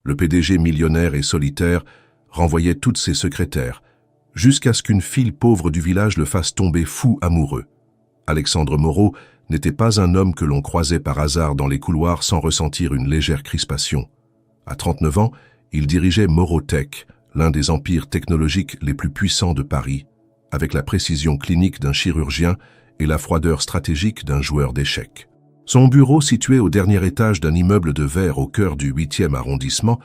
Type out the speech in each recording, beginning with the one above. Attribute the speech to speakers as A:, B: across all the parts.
A: Le PDG millionnaire et solitaire renvoyait toutes ses secrétaires, jusqu'à ce qu'une fille pauvre du village le fasse tomber fou amoureux. Alexandre Moreau n'était pas un homme que l'on croisait par hasard dans les couloirs sans ressentir une légère crispation. À 39 ans, il dirigeait Morotech, l'un des empires technologiques les plus puissants de Paris, avec la précision clinique d'un chirurgien et la froideur stratégique d'un joueur d'échecs. Son bureau, situé au dernier étage d'un immeuble de verre au cœur du 8e arrondissement,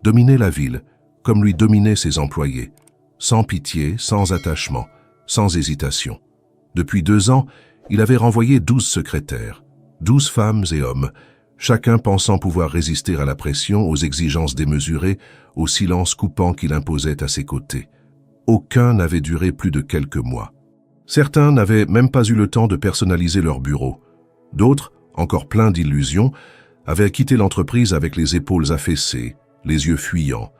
A: dominait la ville, comme lui dominaient ses employés, sans pitié, sans attachement, sans hésitation. Depuis 2 ans, il avait renvoyé 12 secrétaires, 12 femmes et hommes, chacun pensant pouvoir résister à la pression, aux exigences démesurées, au silence coupant qu'il imposait à ses côtés. Aucun n'avait duré plus de quelques mois. Certains n'avaient même pas eu le temps de personnaliser leur bureau. D'autres, encore pleins d'illusions, avaient quitté l'entreprise avec les épaules affaissées, les yeux fuyants,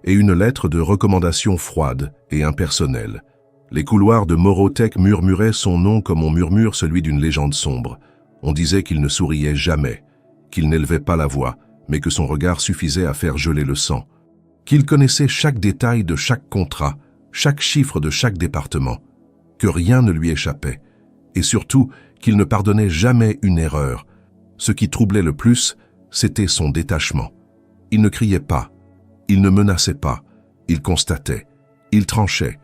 A: et une lettre de recommandation froide et impersonnelle. Les couloirs de Morotech murmuraient son nom comme on murmure celui d'une légende sombre. On disait qu'il ne souriait jamais, qu'il n'élevait pas la voix, mais que son regard suffisait à faire geler le sang, qu'il connaissait chaque détail de chaque contrat, chaque chiffre de chaque département, que rien ne lui échappait, et surtout qu'il ne pardonnait jamais une erreur. Ce qui troublait le plus, c'était son détachement. Il ne criait pas, il ne menaçait pas, il constatait, il tranchait,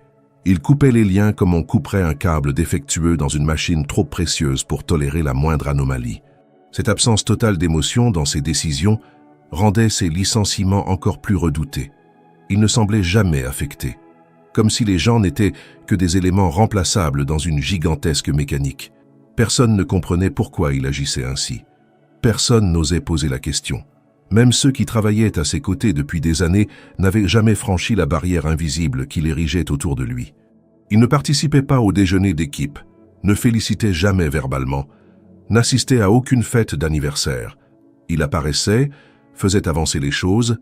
A: il coupait les liens comme on couperait un câble défectueux dans une machine trop précieuse pour tolérer la moindre anomalie. Cette absence totale d'émotion dans ses décisions rendait ses licenciements encore plus redoutés. Il ne semblait jamais affecté, comme si les gens n'étaient que des éléments remplaçables dans une gigantesque mécanique. Personne ne comprenait pourquoi il agissait ainsi. Personne n'osait poser la question. Même ceux qui travaillaient à ses côtés depuis des années n'avaient jamais franchi la barrière invisible qu'il érigeait autour de lui. Il ne participait pas au déjeuner d'équipe, ne félicitait jamais verbalement, n'assistait à aucune fête d'anniversaire. Il apparaissait, faisait avancer les choses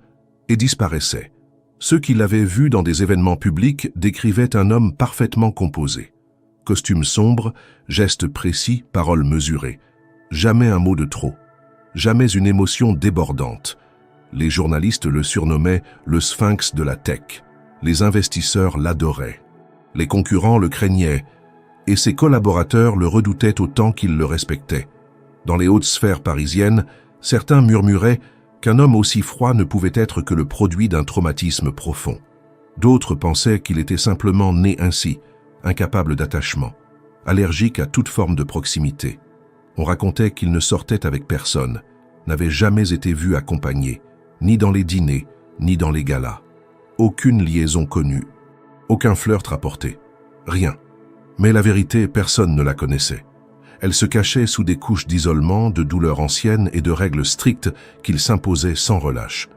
A: et disparaissait. Ceux qui l'avaient vu dans des événements publics décrivaient un homme parfaitement composé. Costume sombre, gestes précis, paroles mesurées. Jamais un mot de trop. Jamais une émotion débordante. Les journalistes le surnommaient le sphinx de la tech. Les investisseurs l'adoraient. Les concurrents le craignaient et ses collaborateurs le redoutaient autant qu'ils le respectaient. Dans les hautes sphères parisiennes, certains murmuraient qu'un homme aussi froid ne pouvait être que le produit d'un traumatisme profond. D'autres pensaient qu'il était simplement né ainsi, incapable d'attachement, allergique à toute forme de proximité. On racontait qu'il ne sortait avec personne, n'avait jamais été vu accompagné, ni dans les dîners, ni dans les galas. Aucune liaison connue, aucun flirt rapporté, rien. Mais la vérité, personne ne la connaissait. Elle se cachait sous des couches d'isolement, de douleurs anciennes et de règles strictes qu'il s'imposait sans relâche.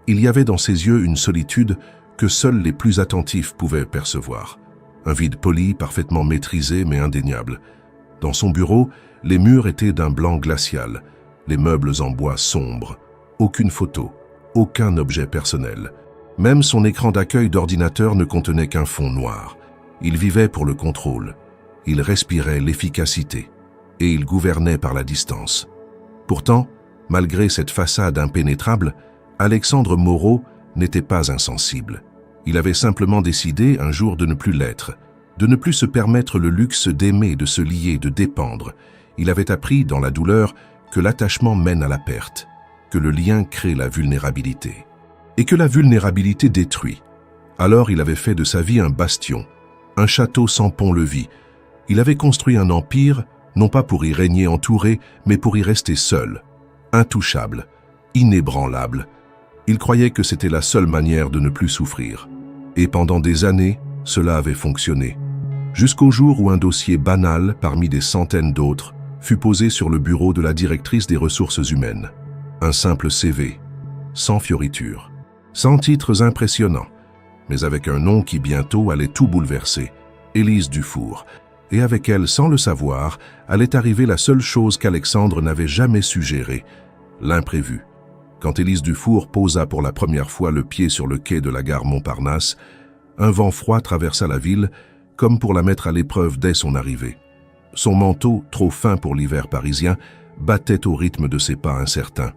A: Il y avait dans ses yeux une solitude que seuls les plus attentifs pouvaient percevoir. Un vide poli, parfaitement maîtrisé mais indéniable. Dans son bureau, les murs étaient d'un blanc glacial, les meubles en bois sombre, aucune photo, aucun objet personnel. Même son écran d'accueil d'ordinateur ne contenait qu'un fond noir. Il vivait pour le contrôle, il respirait l'efficacité, et il gouvernait par la distance. Pourtant, malgré cette façade impénétrable, Alexandre Moreau n'était pas insensible. Il avait simplement décidé un jour de ne plus l'être, de ne plus se permettre le luxe d'aimer, de se lier, de dépendre. Il avait appris, dans la douleur, que l'attachement mène à la perte, que le lien crée la vulnérabilité, et que la vulnérabilité détruit. Alors il avait fait de sa vie un bastion, un château sans pont-levis. Il avait construit un empire, non pas pour y régner entouré, mais pour y rester seul, intouchable, inébranlable. Il croyait que c'était la seule manière de ne plus souffrir. Et pendant des années, cela avait fonctionné. Jusqu'au jour où un dossier banal, parmi des centaines d'autres, fut posé sur le bureau de la directrice des ressources humaines. Un simple CV, sans fioriture, sans titres impressionnants, mais avec un nom qui bientôt allait tout bouleverser, Élise Dufour. Et avec elle, sans le savoir, allait arriver la seule chose qu'Alexandre n'avait jamais su gérer, l'imprévu. Quand Élise Dufour posa pour la première fois le pied sur le quai de la gare Montparnasse, un vent froid traversa la ville, comme pour la mettre à l'épreuve dès son arrivée. Son manteau, trop fin pour l'hiver parisien, battait au rythme de ses pas incertains.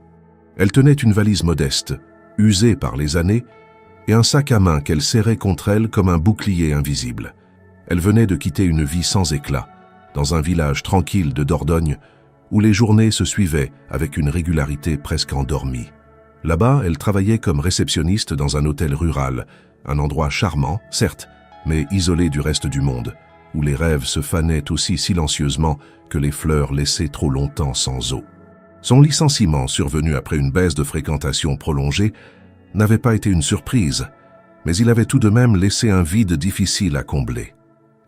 A: Elle tenait une valise modeste, usé par les années, et un sac à main qu'elle serrait contre elle comme un bouclier invisible. Elle venait de quitter une vie sans éclat, dans un village tranquille de Dordogne, où les journées se suivaient avec une régularité presque endormie. Là-bas, elle travaillait comme réceptionniste dans un hôtel rural, un endroit charmant, certes, mais isolé du reste du monde, où les rêves se fanaient aussi silencieusement que les fleurs laissées trop longtemps sans eau. Son licenciement, survenu après une baisse de fréquentation prolongée, n'avait pas été une surprise, mais il avait tout de même laissé un vide difficile à combler.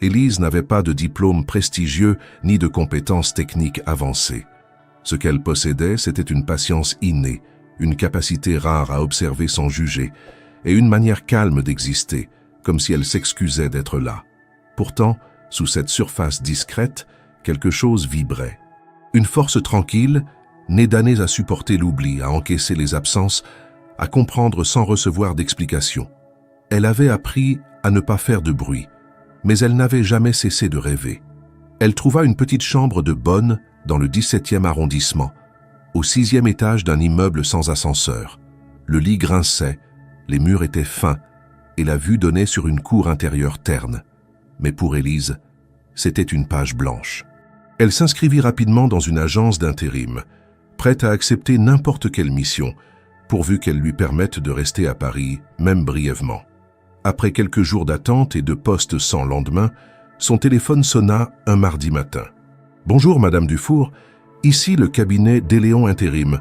A: Élise n'avait pas de diplôme prestigieux ni de compétences techniques avancées. Ce qu'elle possédait, c'était une patience innée, une capacité rare à observer sans juger, et une manière calme d'exister, comme si elle s'excusait d'être là. Pourtant, sous cette surface discrète, quelque chose vibrait. Une force tranquille, née d'années à supporter l'oubli, à encaisser les absences, à comprendre sans recevoir d'explication. Elle avait appris à ne pas faire de bruit, mais elle n'avait jamais cessé de rêver. Elle trouva une petite chambre de bonne dans le 17e arrondissement, au 6e étage d'un immeuble sans ascenseur. Le lit grinçait, les murs étaient fins, et la vue donnait sur une cour intérieure terne. Mais pour Élise, c'était une page blanche. Elle s'inscrivit rapidement dans une agence d'intérim, prête à accepter n'importe quelle mission, pourvu qu'elle lui permette de rester à Paris, même brièvement. Après quelques jours d'attente et de poste sans lendemain, son téléphone sonna un mardi matin. « Bonjour, Madame Dufour, ici le cabinet d'Éléon Intérim.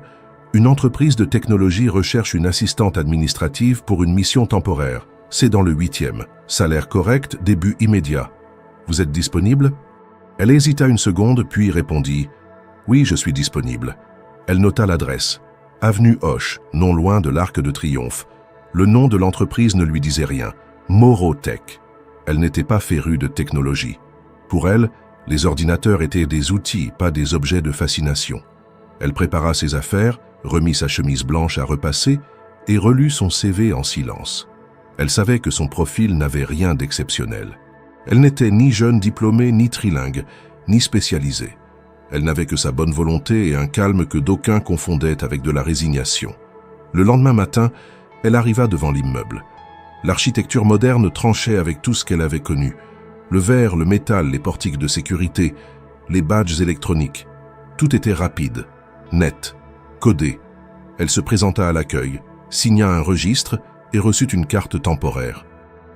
A: Une entreprise de technologie recherche une assistante administrative pour une mission temporaire. C'est dans le 8e. Salaire correct, début immédiat. Vous êtes disponible ?» Elle hésita une seconde, puis répondit « Oui, je suis disponible. » Elle nota l'adresse. Avenue Hoche, non loin de l'Arc de Triomphe. Le nom de l'entreprise ne lui disait rien. Moreau Tech. Elle n'était pas férue de technologie. Pour elle, les ordinateurs étaient des outils, pas des objets de fascination. Elle prépara ses affaires, remit sa chemise blanche à repasser et relut son CV en silence. Elle savait que son profil n'avait rien d'exceptionnel. Elle n'était ni jeune diplômée, ni trilingue, ni spécialisée. Elle n'avait que sa bonne volonté et un calme que d'aucuns confondaient avec de la résignation. Le lendemain matin, elle arriva devant l'immeuble. L'architecture moderne tranchait avec tout ce qu'elle avait connu. Le verre, le métal, les portiques de sécurité, les badges électroniques. Tout était rapide, net, codé. Elle se présenta à l'accueil, signa un registre et reçut une carte temporaire.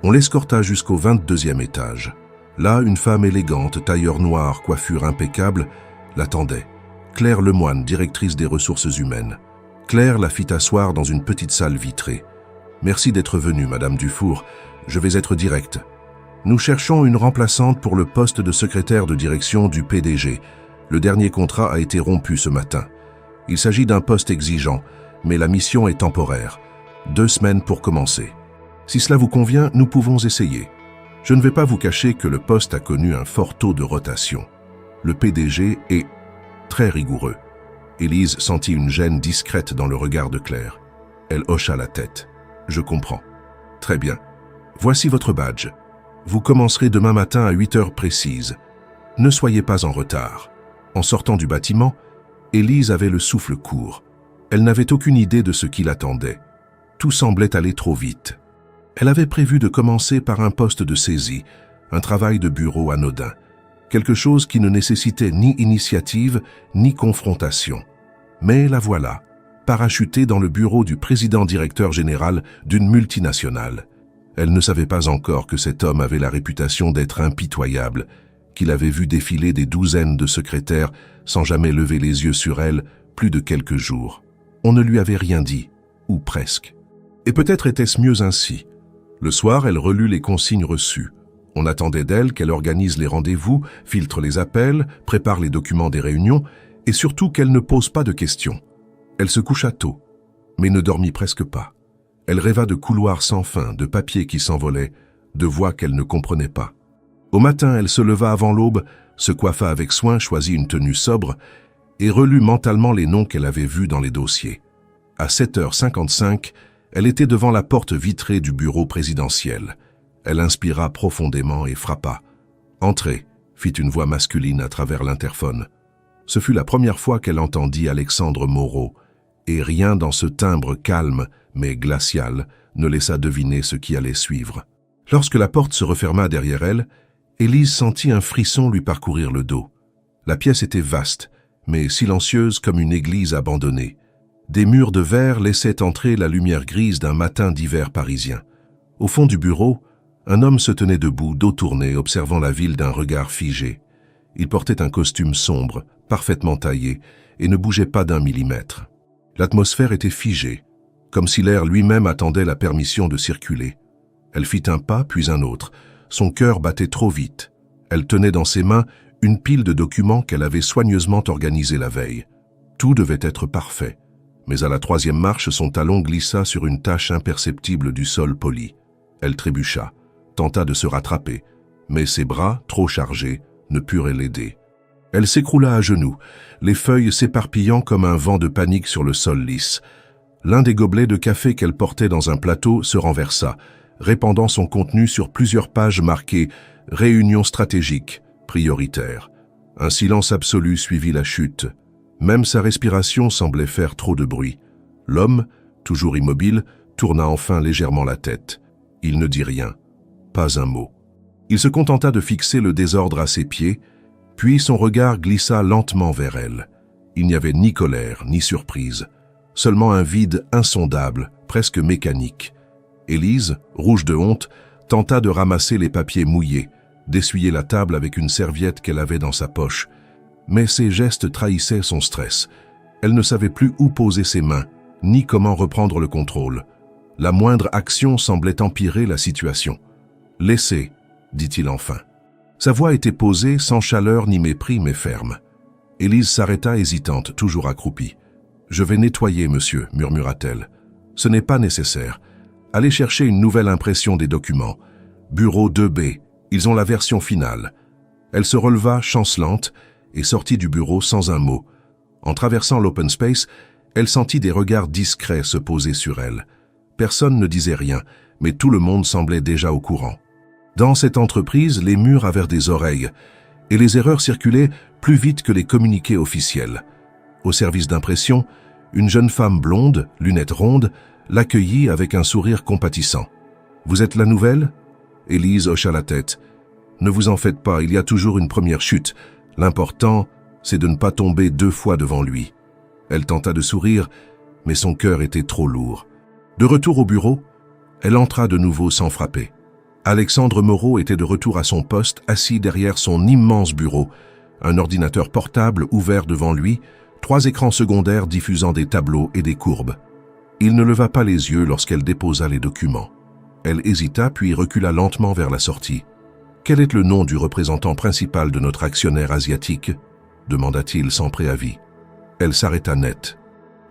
A: On l'escorta jusqu'au 22e étage. Là, une femme élégante, tailleur noir, coiffure impeccable, l'attendait. Claire Lemoine, directrice des ressources humaines. Claire la fit asseoir dans une petite salle vitrée. « Merci d'être venue, Madame Dufour. Je vais être directe. Nous cherchons une remplaçante pour le poste de secrétaire de direction du PDG. Le dernier contrat a été rompu ce matin. Il s'agit d'un poste exigeant, mais la mission est temporaire. 2 semaines pour commencer. Si cela vous convient, nous pouvons essayer. Je ne vais pas vous cacher que le poste a connu un fort taux de rotation. Le PDG est très rigoureux. » Élise sentit une gêne discrète dans le regard de Claire. Elle hocha la tête. « Je comprends. Très bien. Voici votre badge. Vous commencerez demain matin à 8 heures précises. Ne soyez pas en retard. » En sortant du bâtiment, Élise avait le souffle court. Elle n'avait aucune idée de ce qui l'attendait. Tout semblait aller trop vite. Elle avait prévu de commencer par un poste de saisie, un travail de bureau anodin. Quelque chose qui ne nécessitait ni initiative, ni confrontation. Mais la voilà, parachutée dans le bureau du président-directeur général d'une multinationale. Elle ne savait pas encore que cet homme avait la réputation d'être impitoyable, qu'il avait vu défiler des douzaines de secrétaires sans jamais lever les yeux sur elle plus de quelques jours. On ne lui avait rien dit, ou presque. Et peut-être était-ce mieux ainsi. Le soir, elle relut les consignes reçues. On attendait d'elle qu'elle organise les rendez-vous, filtre les appels, prépare les documents des réunions et surtout qu'elle ne pose pas de questions. Elle se coucha tôt, mais ne dormit presque pas. Elle rêva de couloirs sans fin, de papiers qui s'envolaient, de voix qu'elle ne comprenait pas. Au matin, elle se leva avant l'aube, se coiffa avec soin, choisit une tenue sobre et relut mentalement les noms qu'elle avait vus dans les dossiers. À 7h55, elle était devant la porte vitrée du bureau présidentiel. Elle inspira profondément et frappa. « Entrez », fit une voix masculine à travers l'interphone. Ce fut la première fois qu'elle entendit Alexandre Moreau, et rien dans ce timbre calme, mais glacial, ne laissa deviner ce qui allait suivre. Lorsque la porte se referma derrière elle, Élise sentit un frisson lui parcourir le dos. La pièce était vaste, mais silencieuse comme une église abandonnée. Des murs de verre laissaient entrer la lumière grise d'un matin d'hiver parisien. Au fond du bureau, un homme se tenait debout, dos tourné, observant la ville d'un regard figé. Il portait un costume sombre, parfaitement taillé, et ne bougeait pas d'un millimètre. L'atmosphère était figée, comme si l'air lui-même attendait la permission de circuler. Elle fit un pas, puis un autre. Son cœur battait trop vite. Elle tenait dans ses mains une pile de documents qu'elle avait soigneusement organisés la veille. Tout devait être parfait. Mais à la troisième marche, son talon glissa sur une tache imperceptible du sol poli. Elle trébucha, tenta de se rattraper, mais ses bras, trop chargés, ne purent l'aider. Elle s'écroula à genoux, les feuilles s'éparpillant comme un vent de panique sur le sol lisse. L'un des gobelets de café qu'elle portait dans un plateau se renversa, répandant son contenu sur plusieurs pages marquées « Réunion stratégique, prioritaire ». Un silence absolu suivit la chute. Même sa respiration semblait faire trop de bruit. L'homme, toujours immobile, tourna enfin légèrement la tête. Il ne dit rien, pas un mot. Il se contenta de fixer le désordre à ses pieds, puis son regard glissa lentement vers elle. Il n'y avait ni colère, ni surprise, seulement un vide insondable, presque mécanique. Élise, rouge de honte, tenta de ramasser les papiers mouillés, d'essuyer la table avec une serviette qu'elle avait dans sa poche. Mais ses gestes trahissaient son stress. Elle ne savait plus où poser ses mains, ni comment reprendre le contrôle. La moindre action semblait empirer la situation. « Laissez », dit-il enfin. Sa voix était posée, sans chaleur ni mépris, mais ferme. Élise s'arrêta hésitante, toujours accroupie. « Je vais nettoyer, monsieur », murmura-t-elle. « Ce n'est pas nécessaire. Allez chercher une nouvelle impression des documents. Bureau 2B, ils ont la version finale. » Elle se releva, chancelante, et sortit du bureau sans un mot. En traversant l'open space, elle sentit des regards discrets se poser sur elle. Personne ne disait rien, mais tout le monde semblait déjà au courant. Dans cette entreprise, les murs avaient des oreilles, et les erreurs circulaient plus vite que les communiqués officiels. Au service d'impression, une jeune femme blonde, lunettes rondes, l'accueillit avec un sourire compatissant. « Vous êtes la nouvelle ?» Élise hocha la tête. « Ne vous en faites pas, il y a toujours une première chute. L'important, c'est de ne pas tomber 2 fois devant lui. » Elle tenta de sourire, mais son cœur était trop lourd. De retour au bureau, elle entra de nouveau sans frapper. Alexandre Moreau était de retour à son poste, assis derrière son immense bureau, un ordinateur portable ouvert devant lui, 3 écrans secondaires diffusant des tableaux et des courbes. Il ne leva pas les yeux lorsqu'elle déposa les documents. Elle hésita puis recula lentement vers la sortie. « Quel est le nom du représentant principal de notre actionnaire asiatique ?» demanda-t-il sans préavis. Elle s'arrêta net.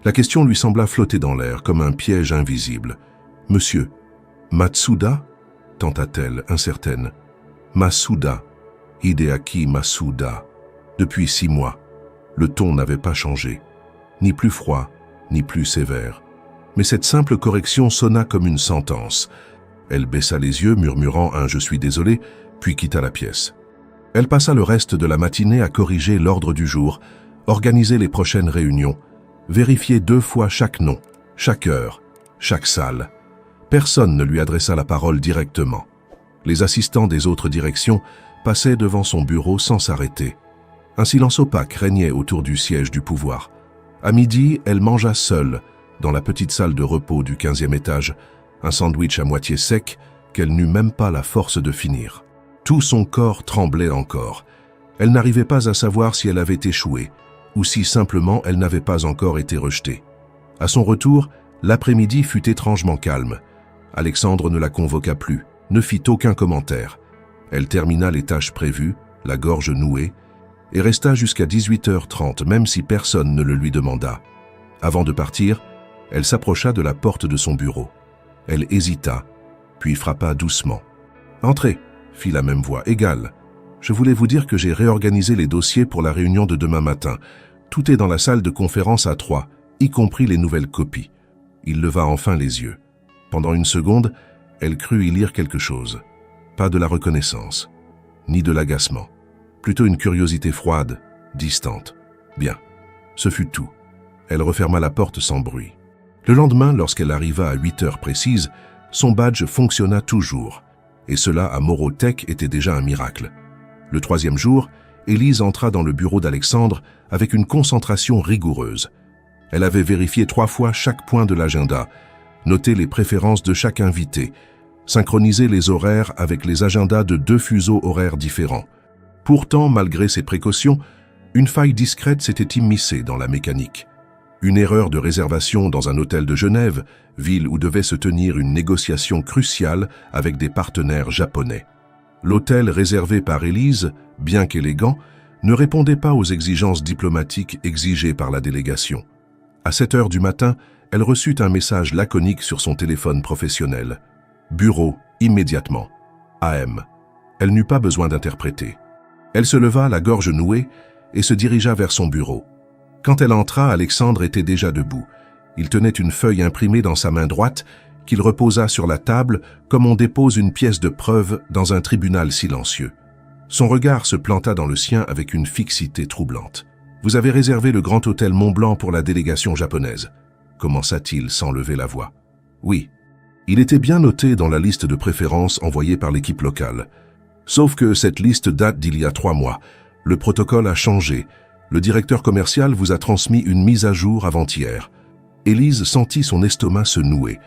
A: La question lui sembla flotter dans l'air comme un piège invisible. « Monsieur, Matsuda ?» tenta-t-elle, incertaine. « Masuda, Hideaki Masuda. » Depuis 6 mois, le ton n'avait pas changé, ni plus froid, ni plus sévère. Mais cette simple correction sonna comme une sentence. Elle baissa les yeux, murmurant un « je suis désolé », puis quitta la pièce. Elle passa le reste de la matinée à corriger l'ordre du jour, organiser les prochaines réunions, vérifier 2 fois chaque nom, chaque heure, chaque salle. Personne ne lui adressa la parole directement. Les assistants des autres directions passaient devant son bureau sans s'arrêter. Un silence opaque régnait autour du siège du pouvoir. À midi, elle mangea seule, dans la petite salle de repos du 15e étage, un sandwich à moitié sec qu'elle n'eut même pas la force de finir. Tout son corps tremblait encore. Elle n'arrivait pas à savoir si elle avait échoué, ou si simplement elle n'avait pas encore été rejetée. À son retour, l'après-midi fut étrangement calme. Alexandre ne la convoqua plus, ne fit aucun commentaire. Elle termina les tâches prévues, la gorge nouée, et resta jusqu'à 18h30, même si personne ne le lui demanda. Avant de partir, elle s'approcha de la porte de son bureau. Elle hésita, puis frappa doucement. « Entrez !» fit la même voix, égale. « Je voulais vous dire que j'ai réorganisé les dossiers pour la réunion de demain matin. Tout est dans la salle de conférence à 3, y compris les nouvelles copies. » Il leva enfin les yeux. Pendant une seconde, elle crut y lire quelque chose. Pas de la reconnaissance, ni de l'agacement. Plutôt une curiosité froide, distante. Bien, ce fut tout. Elle referma la porte sans bruit. Le lendemain, lorsqu'elle arriva à 8 heures précises, son badge fonctionna toujours. Et cela à Morotech était déjà un miracle. Le troisième jour, Élise entra dans le bureau d'Alexandre avec une concentration rigoureuse. Elle avait vérifié 3 fois chaque point de l'agenda, noté les préférences de chaque invité, synchronisé les horaires avec les agendas de 2 fuseaux horaires différents. Pourtant, malgré ces précautions, une faille discrète s'était immiscée dans la mécanique. Une erreur de réservation dans un hôtel de Genève, ville où devait se tenir une négociation cruciale avec des partenaires japonais. L'hôtel réservé par Élise, bien qu'élégant, ne répondait pas aux exigences diplomatiques exigées par la délégation. À 7 heures du matin, elle reçut un message laconique sur son téléphone professionnel. Bureau, immédiatement. AM. Elle n'eut pas besoin d'interpréter. Elle se leva, la gorge nouée, et se dirigea vers son bureau. Quand elle entra, Alexandre était déjà debout. Il tenait une feuille imprimée dans sa main droite qu'il reposa sur la table comme on dépose une pièce de preuve dans un tribunal silencieux. Son regard se planta dans le sien avec une fixité troublante. « Vous avez réservé le Grand Hôtel Mont-Blanc pour la délégation japonaise » commença-t-il sans lever la voix. « Oui. » Il était bien noté dans la liste de préférences envoyée par l'équipe locale. Sauf que cette liste date d'il y a 3 mois. Le protocole a changé. Le directeur commercial vous a transmis une mise à jour avant-hier. Élise sentit son estomac se nouer.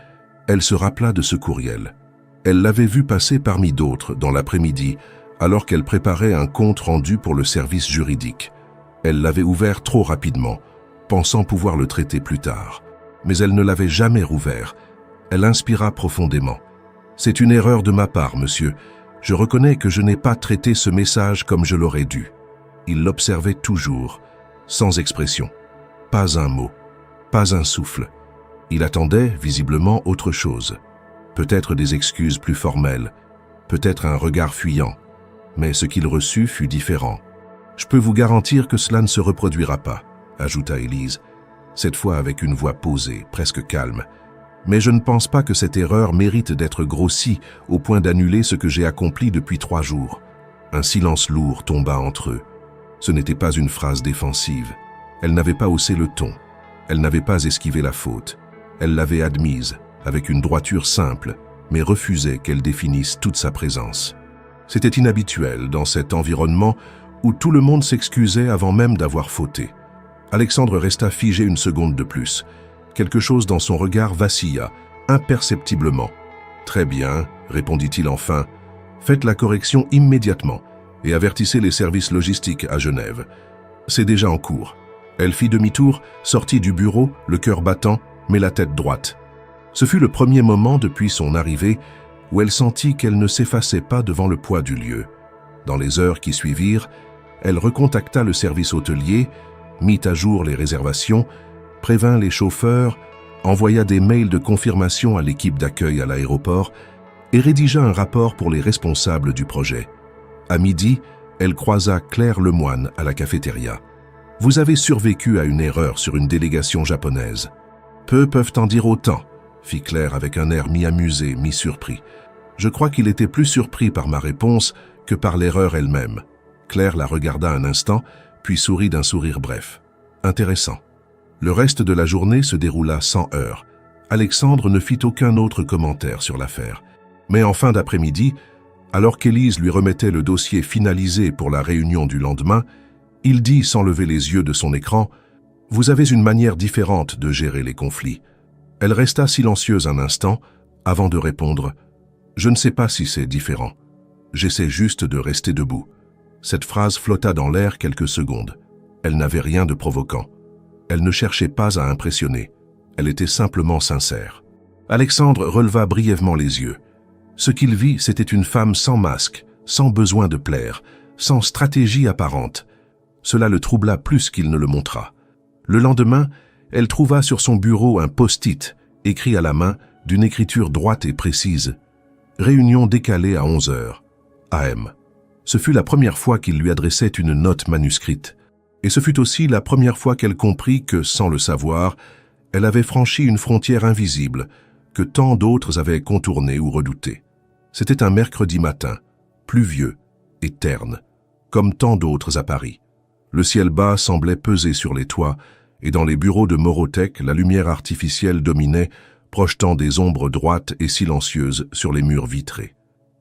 A: Elle se rappela de ce courriel. Elle l'avait vu passer parmi d'autres dans l'après-midi, alors qu'elle préparait un compte rendu pour le service juridique. Elle l'avait ouvert trop rapidement, pensant pouvoir le traiter plus tard. Mais elle ne l'avait jamais rouvert. Elle inspira profondément. « C'est une erreur de ma part, monsieur. Je reconnais que je n'ai pas traité ce message comme je l'aurais dû. » Il l'observait toujours, sans expression. Pas un mot, pas un souffle. Il attendait, visiblement, autre chose. Peut-être des excuses plus formelles, peut-être un regard fuyant. Mais ce qu'il reçut fut différent. « Je peux vous garantir que cela ne se reproduira pas, » ajouta Élise, cette fois avec une voix posée, presque calme. « Mais je ne pense pas que cette erreur mérite d'être grossie au point d'annuler ce que j'ai accompli depuis 3 jours. » Un silence lourd tomba entre eux. Ce n'était pas une phrase défensive. Elle n'avait pas haussé le ton. Elle n'avait pas esquivé la faute. Elle l'avait admise, avec une droiture simple, mais refusait qu'elle définisse toute sa présence. C'était inhabituel dans cet environnement où tout le monde s'excusait avant même d'avoir fauté. Alexandre resta figé une seconde de plus. Quelque chose dans son regard vacilla, imperceptiblement. « Très bien, » répondit-il enfin. « Faites la correction immédiatement et avertissez les services logistiques à Genève. C'est déjà en cours. » Elle fit demi-tour, sortit du bureau, le cœur battant, mais la tête droite. Ce fut le premier moment depuis son arrivée où elle sentit qu'elle ne s'effaçait pas devant le poids du lieu. Dans les heures qui suivirent, elle recontacta le service hôtelier, mit à jour les réservations, prévint les chauffeurs, envoya des mails de confirmation à l'équipe d'accueil à l'aéroport et rédigea un rapport pour les responsables du projet. À midi, elle croisa Claire Lemoine à la cafétéria. « Vous avez survécu à une erreur sur une délégation japonaise. Peu peuvent en dire autant, » fit Claire avec un air mi-amusé, mi-surpris. Je crois qu'il était plus surpris par ma réponse que par l'erreur elle-même. Claire la regarda un instant, puis sourit d'un sourire bref. Intéressant. Le reste de la journée se déroula sans heurts. Alexandre ne fit aucun autre commentaire sur l'affaire. Mais en fin d'après-midi, alors qu'Élise lui remettait le dossier finalisé pour la réunion du lendemain, il dit sans lever les yeux de son écran « Vous avez une manière différente de gérer les conflits. » Elle resta silencieuse un instant avant de répondre « Je ne sais pas si c'est différent. J'essaie juste de rester debout. » Cette phrase flotta dans l'air quelques secondes. Elle n'avait rien de provoquant. Elle ne cherchait pas à impressionner. Elle était simplement sincère. Alexandre releva brièvement les yeux. Ce qu'il vit, c'était une femme sans masque, sans besoin de plaire, sans stratégie apparente. Cela le troubla plus qu'il ne le montra. Le lendemain, elle trouva sur son bureau un post-it, écrit à la main, d'une écriture droite et précise. Réunion décalée à 11 heures. AM. Ce fut la première fois qu'il lui adressait une note manuscrite. Et ce fut aussi la première fois qu'elle comprit que, sans le savoir, elle avait franchi une frontière invisible que tant d'autres avaient contournée ou redoutée. C'était un mercredi matin, pluvieux et terne, comme tant d'autres à Paris. Le ciel bas semblait peser sur les toits et dans les bureaux de Morotech, la lumière artificielle dominait, projetant des ombres droites et silencieuses sur les murs vitrés.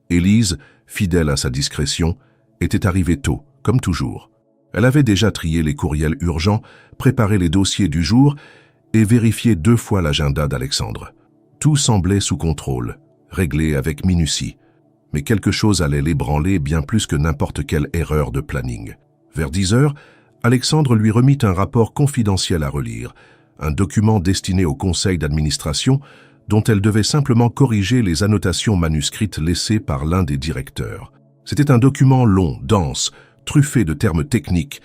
A: Élise, fidèle à sa discrétion, était arrivée tôt, comme toujours. Elle avait déjà trié les courriels urgents, préparé les dossiers du jour et vérifié 2 fois l'agenda d'Alexandre. Tout semblait sous contrôle, réglé avec minutie. Mais quelque chose allait l'ébranler bien plus que n'importe quelle erreur de planning. Vers 10 heures, Alexandre lui remit un rapport confidentiel à relire, un document destiné au conseil d'administration dont elle devait simplement corriger les annotations manuscrites laissées par l'un des directeurs. C'était un document long, dense, truffé de termes techniques,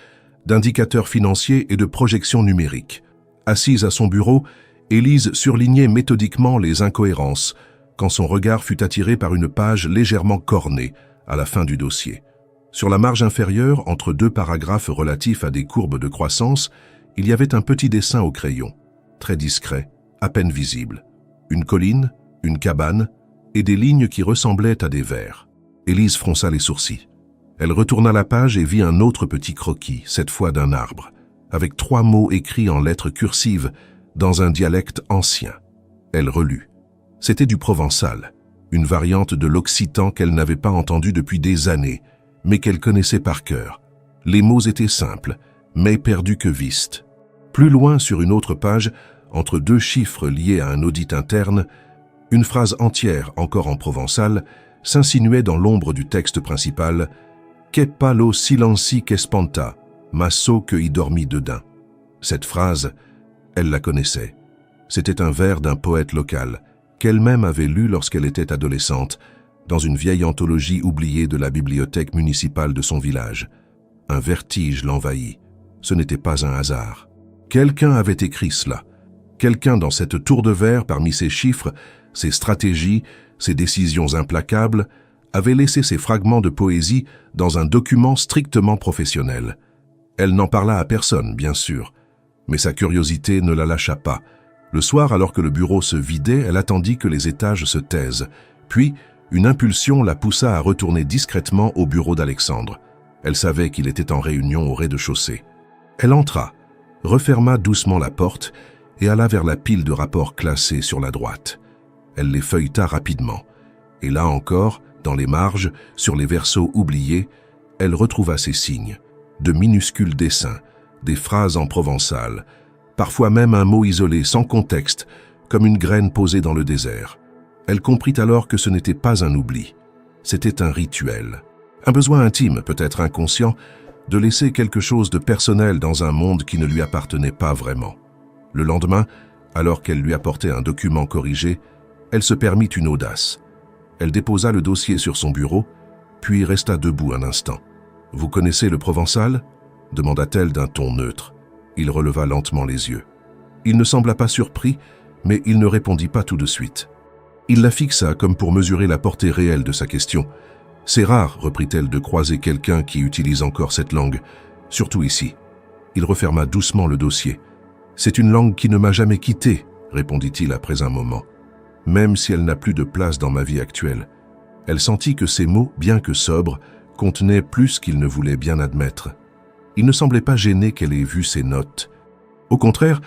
A: d'indicateurs financiers et de projections numériques. Assise à son bureau, Élise surlignait méthodiquement les incohérences, quand son regard fut attiré par une page légèrement cornée à la fin du dossier. Sur la marge inférieure, entre 2 paragraphes relatifs à des courbes de croissance, il y avait un petit dessin au crayon, très discret, à peine visible. Une colline, une cabane et des lignes qui ressemblaient à des vers. Élise fronça les sourcils. Elle retourna la page et vit un autre petit croquis, cette fois d'un arbre, avec 3 mots écrits en lettres cursives dans un dialecte ancien. Elle relut. C'était du provençal, une variante de l'occitan qu'elle n'avait pas entendu depuis des années, mais qu'elle connaissait par cœur. Les mots étaient simples, mais perdus que vistes. Plus loin, sur une autre page, entre 2 chiffres liés à un audit interne, une phrase entière, encore en provençal, s'insinuait dans l'ombre du texte principal « Que palo silenci qu'espanta, masso que y dormi dedans ». Cette phrase, elle la connaissait. C'était un vers d'un poète local, qu'elle-même avait lu lorsqu'elle était adolescente, dans une vieille anthologie oubliée de la bibliothèque municipale de son village. Un vertige l'envahit. Ce n'était pas un hasard. Quelqu'un avait écrit cela. Quelqu'un dans cette tour de verre, parmi ses chiffres, ses stratégies, ses décisions implacables, avait laissé ces fragments de poésie dans un document strictement professionnel. Elle n'en parla à personne, bien sûr, mais sa curiosité ne la lâcha pas. Le soir, alors que le bureau se vidait, elle attendit que les étages se taisent. Puis, une impulsion la poussa à retourner discrètement au bureau d'Alexandre. Elle savait qu'il était en réunion au rez-de-chaussée. Elle entra, referma doucement la porte et alla vers la pile de rapports classés sur la droite. Elle les feuilleta rapidement. Et là encore, dans les marges, sur les versos oubliés, elle retrouva ces signes, de minuscules dessins, des phrases en provençal, parfois même un mot isolé, sans contexte, comme une graine posée dans le désert. Elle comprit alors que ce n'était pas un oubli, c'était un rituel. Un besoin intime, peut-être inconscient, de laisser quelque chose de personnel dans un monde qui ne lui appartenait pas vraiment. Le lendemain, alors qu'elle lui apportait un document corrigé, elle se permit une audace. Elle déposa le dossier sur son bureau, puis resta debout un instant. « Vous connaissez le provençal » demanda-t-elle d'un ton neutre. Il releva lentement les yeux. Il ne sembla pas surpris, mais il ne répondit pas tout de suite. Il la fixa comme pour mesurer la portée réelle de sa question. « C'est rare, reprit-elle, de croiser quelqu'un qui utilise encore cette langue, surtout ici. » Il referma doucement le dossier. « C'est une langue qui ne m'a jamais quitté, » répondit-il après un moment. « Même si elle n'a plus de place dans ma vie actuelle. » Elle sentit que ces mots, bien que sobres, contenaient plus qu'il ne voulait bien admettre. Il ne semblait pas gêné qu'elle ait vu ses notes. Au contraire,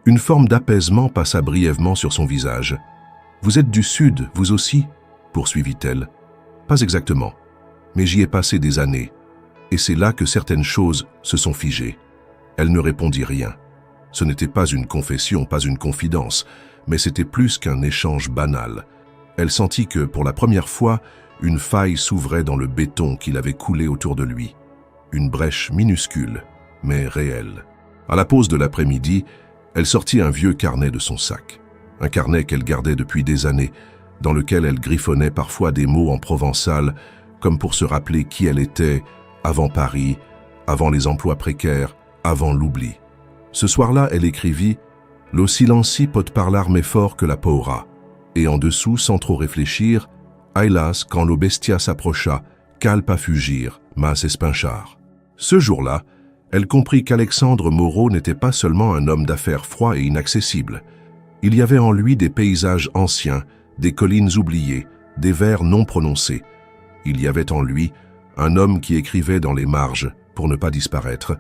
A: une forme d'apaisement passa brièvement sur son visage. « Vous êtes du Sud, vous aussi ?» poursuivit-elle. « Pas exactement, mais j'y ai passé des années, et c'est là que certaines choses se sont figées. » Elle ne répondit rien. Ce n'était pas une confession, pas une confidence, mais c'était plus qu'un échange banal. Elle sentit que, pour la première fois, une faille s'ouvrait dans le béton qu'il avait coulé autour de lui. Une brèche minuscule, mais réelle. À la pause de l'après-midi, elle sortit un vieux carnet de son sac. Un carnet qu'elle gardait depuis des années, dans lequel elle griffonnait parfois des mots en provençal, comme pour se rappeler qui elle était avant Paris, avant les emplois précaires, avant l'oubli. Ce soir-là, elle écrivit « Lo silenci pot parlar mais fort que la paura » et en dessous, sans trop réfléchir, « Ailas, quand lo bestia s'approcha, cal pas fugir, mas espinchar ». Ce jour-là, elle comprit qu'Alexandre Moreau n'était pas seulement un homme d'affaires froid et inaccessible. Il y avait en lui des paysages anciens, des collines oubliées, des vers non prononcés. Il y avait en lui un homme qui écrivait dans les marges pour ne pas disparaître,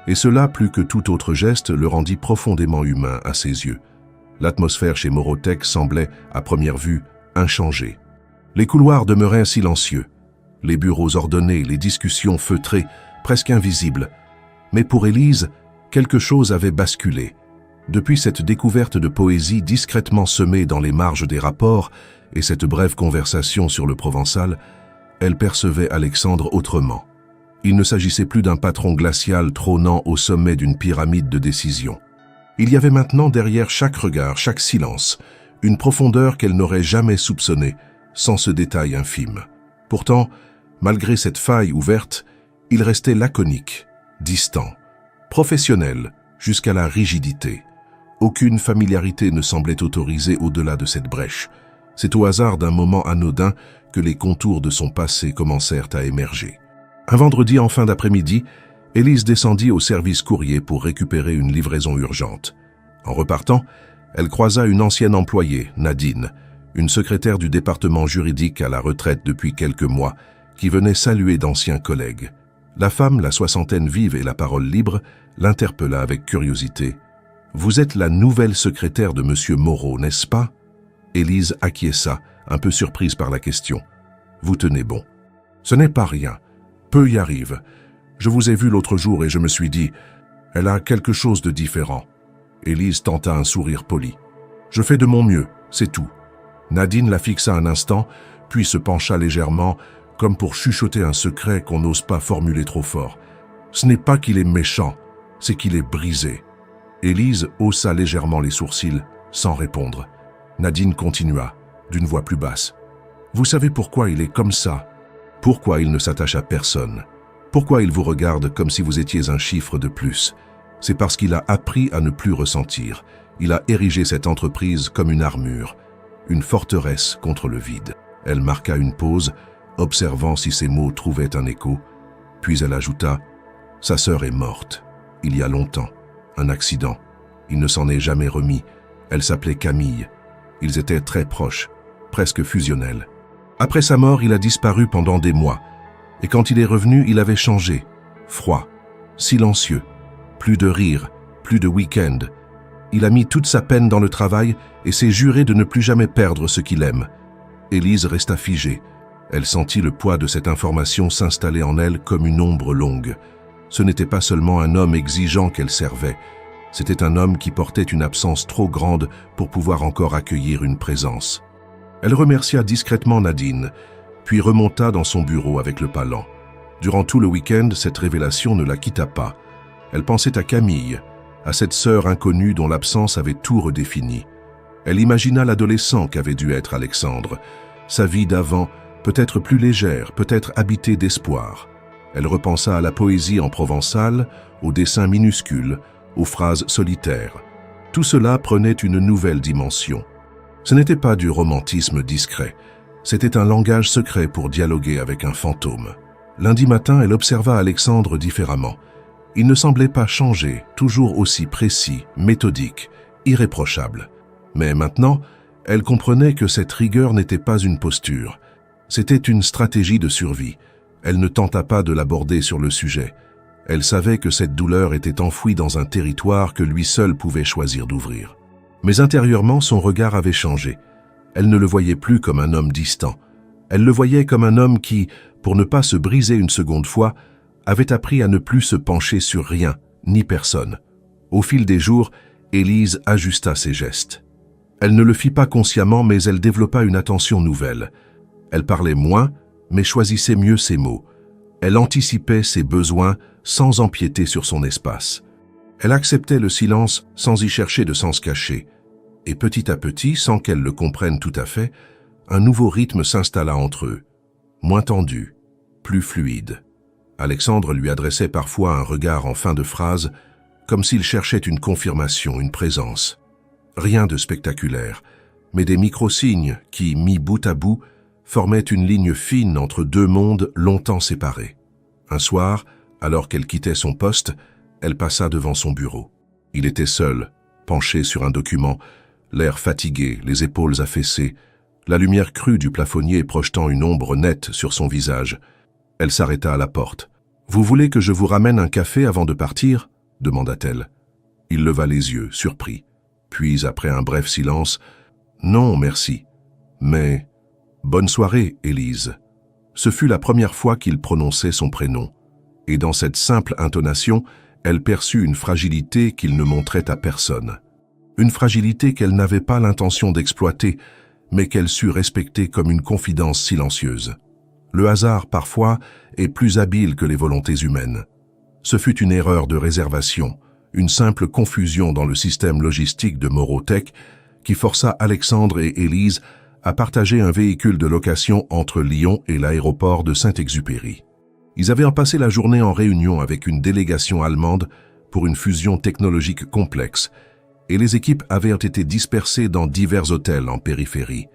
A: Et cela, plus que tout autre geste, le rendit profondément humain à ses yeux. L'atmosphère chez Morotech semblait, à première vue, inchangée. Les couloirs demeuraient silencieux, les bureaux ordonnés, les discussions feutrées, presque invisibles. Mais pour Élise, quelque chose avait basculé. Depuis cette découverte de poésie discrètement semée dans les marges des rapports et cette brève conversation sur le provençal, elle percevait Alexandre autrement. Il ne s'agissait plus d'un patron glacial trônant au sommet d'une pyramide de décision. Il y avait maintenant derrière chaque regard, chaque silence, une profondeur qu'elle n'aurait jamais soupçonnée, sans ce détail infime. Pourtant, malgré cette faille ouverte, il restait laconique, distant, professionnel, jusqu'à la rigidité. Aucune familiarité ne semblait autorisée au-delà de cette brèche. C'est au hasard d'un moment anodin que les contours de son passé commencèrent à émerger. Un vendredi en fin d'après-midi, Élise descendit au service courrier pour récupérer une livraison urgente. En repartant, elle croisa une ancienne employée, Nadine, une secrétaire du département juridique à la retraite depuis quelques mois, qui venait saluer d'anciens collègues. La femme, la soixantaine vive et la parole libre, l'interpella avec curiosité. « Vous êtes la nouvelle secrétaire de Monsieur Moreau, n'est-ce pas ?» Élise acquiesça, un peu surprise par la question. « Vous tenez bon. »« Ce n'est pas rien. Peu y arrive. Je vous ai vu l'autre jour et je me suis dit, elle a quelque chose de différent. » Élise tenta un sourire poli. « Je fais de mon mieux, c'est tout. » Nadine la fixa un instant, puis se pencha légèrement, comme pour chuchoter un secret qu'on n'ose pas formuler trop fort. « Ce n'est pas qu'il est méchant, c'est qu'il est brisé. » Élise haussa légèrement les sourcils, sans répondre. Nadine continua, d'une voix plus basse. « Vous savez pourquoi il est comme ça? Pourquoi il ne s'attache à personne? Pourquoi il vous regarde comme si vous étiez un chiffre de plus? C'est parce qu'il a appris à ne plus ressentir. Il a érigé cette entreprise comme une armure, une forteresse contre le vide. » Elle marqua une pause, observant si ses mots trouvaient un écho, puis elle ajouta « Sa sœur est morte, il y a longtemps. Un accident. Il ne s'en est jamais remis. Elle s'appelait Camille. Ils étaient très proches, presque fusionnels. Après sa mort, il a disparu pendant des mois. Et quand il est revenu, il avait changé. Froid, silencieux. Plus de rire, plus de week-end. Il a mis toute sa peine dans le travail et s'est juré de ne plus jamais perdre ce qu'il aime. Élise resta figée. Elle sentit le poids de cette information s'installer en elle comme une ombre longue. Ce n'était pas seulement un homme exigeant qu'elle servait, c'était un homme qui portait une absence trop grande pour pouvoir encore accueillir une présence. Elle remercia discrètement Nadine, puis remonta dans son bureau avec le pas lent. Durant tout le week-end, cette révélation ne la quitta pas. Elle pensait à Camille, à cette sœur inconnue dont l'absence avait tout redéfini. Elle imagina l'adolescent qu'avait dû être Alexandre, sa vie d'avant, peut-être plus légère, peut-être habitée d'espoir. Elle repensa à la poésie en provençal, aux dessins minuscules, aux phrases solitaires. Tout cela prenait une nouvelle dimension. Ce n'était pas du romantisme discret, c'était un langage secret pour dialoguer avec un fantôme. Lundi matin, elle observa Alexandre différemment. Il ne semblait pas changer, toujours aussi précis, méthodique, irréprochable. Mais maintenant, elle comprenait que cette rigueur n'était pas une posture. C'était une stratégie de survie. Elle ne tenta pas de l'aborder sur le sujet. Elle savait que cette douleur était enfouie dans un territoire que lui seul pouvait choisir d'ouvrir. Mais intérieurement, son regard avait changé. Elle ne le voyait plus comme un homme distant. Elle le voyait comme un homme qui, pour ne pas se briser une seconde fois, avait appris à ne plus se pencher sur rien, ni personne. Au fil des jours, Élise ajusta ses gestes. Elle ne le fit pas consciemment, mais elle développa une attention nouvelle. Elle parlait moins, mais choisissait mieux ses mots. Elle anticipait ses besoins sans empiéter sur son espace. Elle acceptait le silence sans y chercher de sens caché. Et petit à petit, sans qu'elle le comprenne tout à fait, un nouveau rythme s'installa entre eux. Moins tendu, plus fluide. Alexandre lui adressait parfois un regard en fin de phrase, comme s'il cherchait une confirmation, une présence. Rien de spectaculaire, mais des micro-signes qui, mis bout à bout, formaient une ligne fine entre deux mondes longtemps séparés. Un soir, alors qu'elle quittait son poste, elle passa devant son bureau. Il était seul, penché sur un document, l'air fatigué, les épaules affaissées, la lumière crue du plafonnier projetant une ombre nette sur son visage. Elle s'arrêta à la porte. « Vous voulez que je vous ramène un café avant de partir ?» demanda-t-elle. Il leva les yeux, surpris. Puis, après un bref silence, « Non, merci. Mais... bonne soirée, Élise. » Ce fut la première fois qu'il prononçait son prénom. Et dans cette simple intonation, elle perçut une fragilité qu'il ne montrait à personne. Une fragilité qu'elle n'avait pas l'intention d'exploiter, mais qu'elle sut respecter comme une confidence silencieuse. Le hasard, parfois, est plus habile que les volontés humaines. Ce fut une erreur de réservation, une simple confusion dans le système logistique de Morotech qui força Alexandre et Élise à partager un véhicule de location entre Lyon et l'aéroport de Saint-Exupéry. Ils avaient passé la journée en réunion avec une délégation allemande pour une fusion technologique complexe, et les équipes avaient été dispersées dans divers hôtels en périphérie.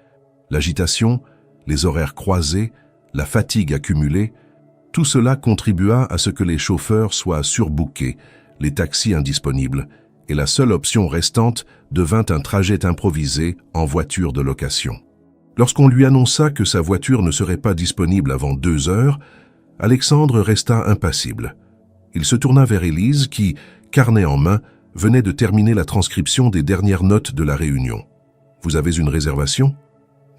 A: L'agitation, les horaires croisés, la fatigue accumulée, tout cela contribua à ce que les chauffeurs soient surbookés, les taxis indisponibles, et la seule option restante devint un trajet improvisé en voiture de location. Lorsqu'on lui annonça que sa voiture ne serait pas disponible avant 2 heures, Alexandre resta impassible. Il se tourna vers Élise qui, carnet en main, venait de terminer la transcription des dernières notes de la réunion. « Vous avez une réservation ?»«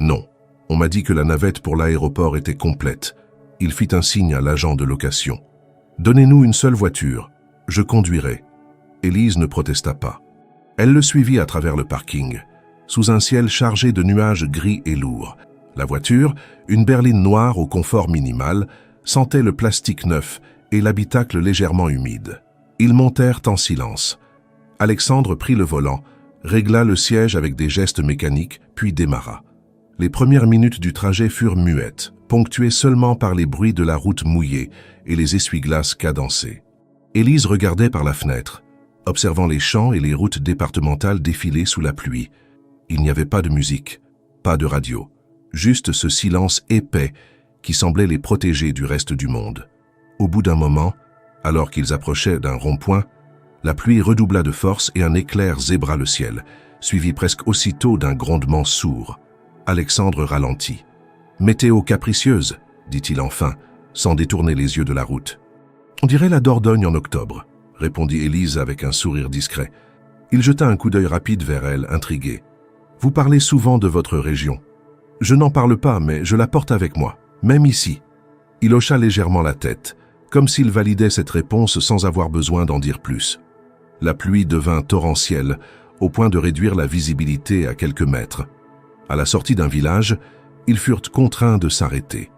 A: Non. On m'a dit que la navette pour l'aéroport était complète. » Il fit un signe à l'agent de location. « Donnez-nous une seule voiture. Je conduirai. » Élise ne protesta pas. Elle le suivit à travers le parking, sous un ciel chargé de nuages gris et lourds. La voiture, une berline noire au confort minimal, sentait le plastique neuf et l'habitacle légèrement humide. Ils montèrent en silence. Alexandre prit le volant, régla le siège avec des gestes mécaniques, puis démarra. Les premières minutes du trajet furent muettes, ponctuées seulement par les bruits de la route mouillée et les essuie-glaces cadencés. Élise regardait par la fenêtre, observant les champs et les routes départementales défiler sous la pluie. Il n'y avait pas de musique, pas de radio, juste ce silence épais qui semblait les protéger du reste du monde. Au bout d'un moment, alors qu'ils approchaient d'un rond-point, la pluie redoubla de force et un éclair zébra le ciel, suivi presque aussitôt d'un grondement sourd. Alexandre ralentit. « Météo capricieuse, dit-il enfin, sans détourner les yeux de la route. « On dirait la Dordogne en octobre, répondit Élise avec un sourire discret. Il jeta un coup d'œil rapide vers elle, intrigué. « Vous parlez souvent de votre région. Je n'en parle pas, mais je la porte avec moi, même ici. » Il hocha légèrement la tête, comme s'il validait cette réponse sans avoir besoin d'en dire plus. La pluie devint torrentielle, au point de réduire la visibilité à quelques mètres. À la sortie d'un village, ils furent contraints de s'arrêter.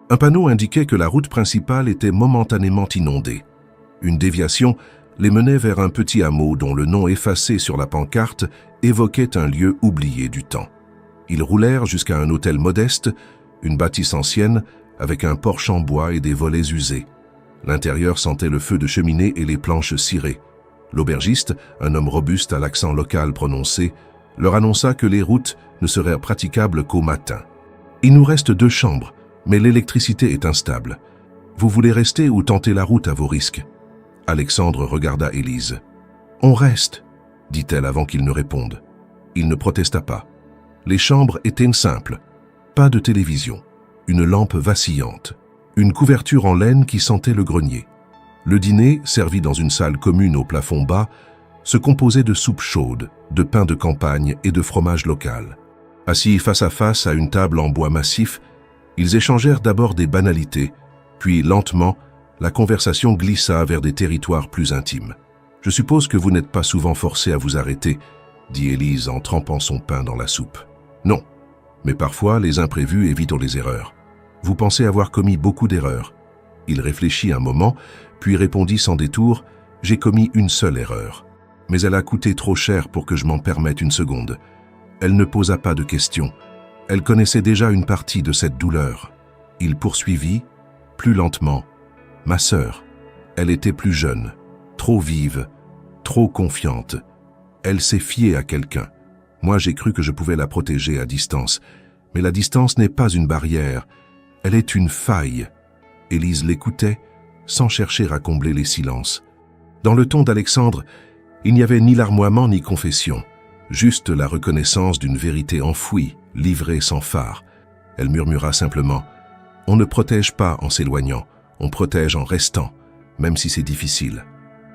A: Un panneau indiquait que la route principale était momentanément inondée. Une déviation les menait vers un petit hameau dont le nom effacé sur la pancarte évoquait un lieu oublié du temps. Ils roulèrent jusqu'à un hôtel modeste, une bâtisse ancienne, avec un porche en bois et des volets usés. L'intérieur sentait le feu de cheminée et les planches cirées. L'aubergiste, un homme robuste à l'accent local prononcé, leur annonça que les routes ne seraient praticables qu'au matin. « Il nous reste 2 chambres, mais l'électricité est instable. Vous voulez rester ou tenter la route à vos risques ?» Alexandre regarda Élise. « On reste, » dit-elle avant qu'il ne réponde. Il ne protesta pas. Les chambres étaient simples. Pas de télévision, une lampe vacillante, une couverture en laine qui sentait le grenier. Le dîner, servi dans une salle commune au plafond bas, se composait de soupe chaude, de pain de campagne et de fromage local. Assis face à face à une table en bois massif, ils échangèrent d'abord des banalités, puis lentement, la conversation glissa vers des territoires plus intimes. « Je suppose que vous n'êtes pas souvent forcé à vous arrêter, » dit Élise en trempant son pain dans la soupe. « Non, mais parfois les imprévus évitent les erreurs. Vous pensez avoir commis beaucoup d'erreurs. » Il réfléchit un moment, puis répondit sans détour, « J'ai commis une seule erreur. Mais elle a coûté trop cher pour que je m'en permette une seconde. » Elle ne posa pas de questions. Elle connaissait déjà une partie de cette douleur. Il poursuivit, plus lentement. « Ma sœur, elle était plus jeune, trop vive, trop confiante. Elle s'est fiée à quelqu'un. Moi, j'ai cru que je pouvais la protéger à distance. Mais la distance n'est pas une barrière. Elle est une faille. » Élise l'écoutait, sans chercher à combler les silences. Dans le ton d'Alexandre, il n'y avait ni larmoiement ni confession, juste la reconnaissance d'une vérité enfouie, livrée sans phare. Elle murmura simplement « On ne protège pas en s'éloignant, on protège en restant, même si c'est difficile. »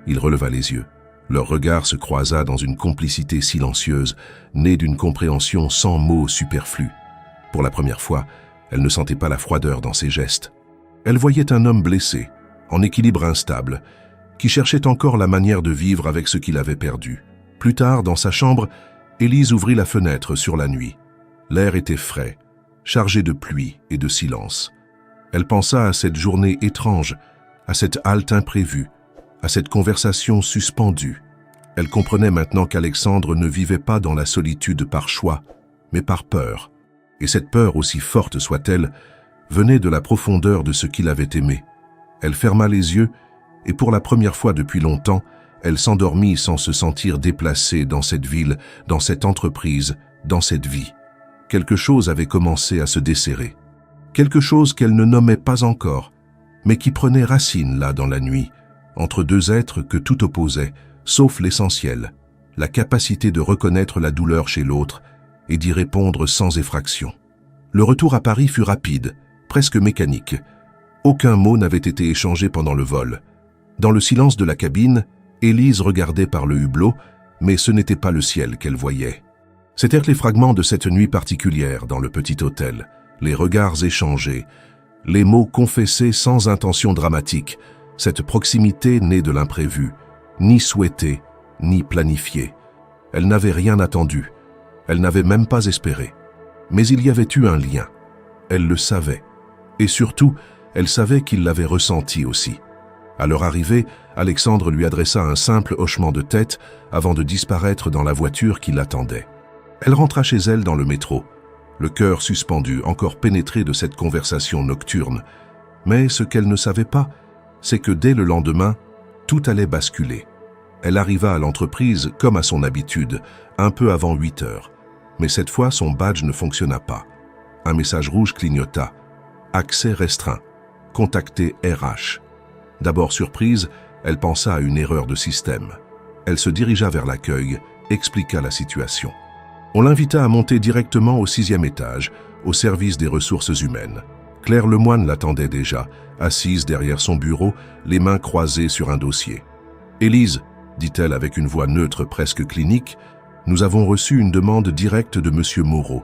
A: Il releva les yeux. Leur regard se croisa dans une complicité silencieuse, née d'une compréhension sans mots superflus. Pour la première fois, elle ne sentait pas la froideur dans ses gestes. Elle voyait un homme blessé, en équilibre instable, qui cherchait encore la manière de vivre avec ce qu'il avait perdu. Plus tard, dans sa chambre, Élise ouvrit la fenêtre sur la nuit. L'air était frais, chargé de pluie et de silence. Elle pensa à cette journée étrange, à cette halte imprévue, à cette conversation suspendue. Elle comprenait maintenant qu'Alexandre ne vivait pas dans la solitude par choix, mais par peur. Et cette peur, aussi forte soit-elle, venait de la profondeur de ce qu'il avait aimé. Elle ferma les yeux, et pour la première fois depuis longtemps, elle s'endormit sans se sentir déplacée dans cette ville, dans cette entreprise, dans cette vie. Quelque chose avait commencé à se desserrer. Quelque chose qu'elle ne nommait pas encore, mais qui prenait racine là dans la nuit, entre deux êtres que tout opposait, sauf l'essentiel, la capacité de reconnaître la douleur chez l'autre et d'y répondre sans effraction. Le retour à Paris fut rapide, presque mécanique. Aucun mot n'avait été échangé pendant le vol. Dans le silence de la cabine, Élise regardait par le hublot, mais ce n'était pas le ciel qu'elle voyait. C'étaient les fragments de cette nuit particulière dans le petit hôtel, les regards échangés, les mots confessés sans intention dramatique, cette proximité née de l'imprévu, ni souhaitée, ni planifiée. Elle n'avait rien attendu, elle n'avait même pas espéré. Mais il y avait eu un lien. Elle le savait. Et surtout, elle savait qu'il l'avait ressenti aussi. À leur arrivée, Alexandre lui adressa un simple hochement de tête avant de disparaître dans la voiture qui l'attendait. Elle rentra chez elle dans le métro, le cœur suspendu, encore pénétré de cette conversation nocturne. Mais ce qu'elle ne savait pas, c'est que dès le lendemain, tout allait basculer. Elle arriva à l'entreprise comme à son habitude, un peu avant 8 heures. Mais cette fois, son badge ne fonctionna pas. Un message rouge clignota. Accès restreint. Contacter RH. D'abord surprise, elle pensa à une erreur de système. Elle se dirigea vers l'accueil, expliqua la situation. On l'invita à monter directement au 6e étage, au service des ressources humaines. Claire Lemoine l'attendait déjà, assise derrière son bureau, les mains croisées sur un dossier. « Élise, dit-elle avec une voix neutre presque clinique, nous avons reçu une demande directe de M. Moreau.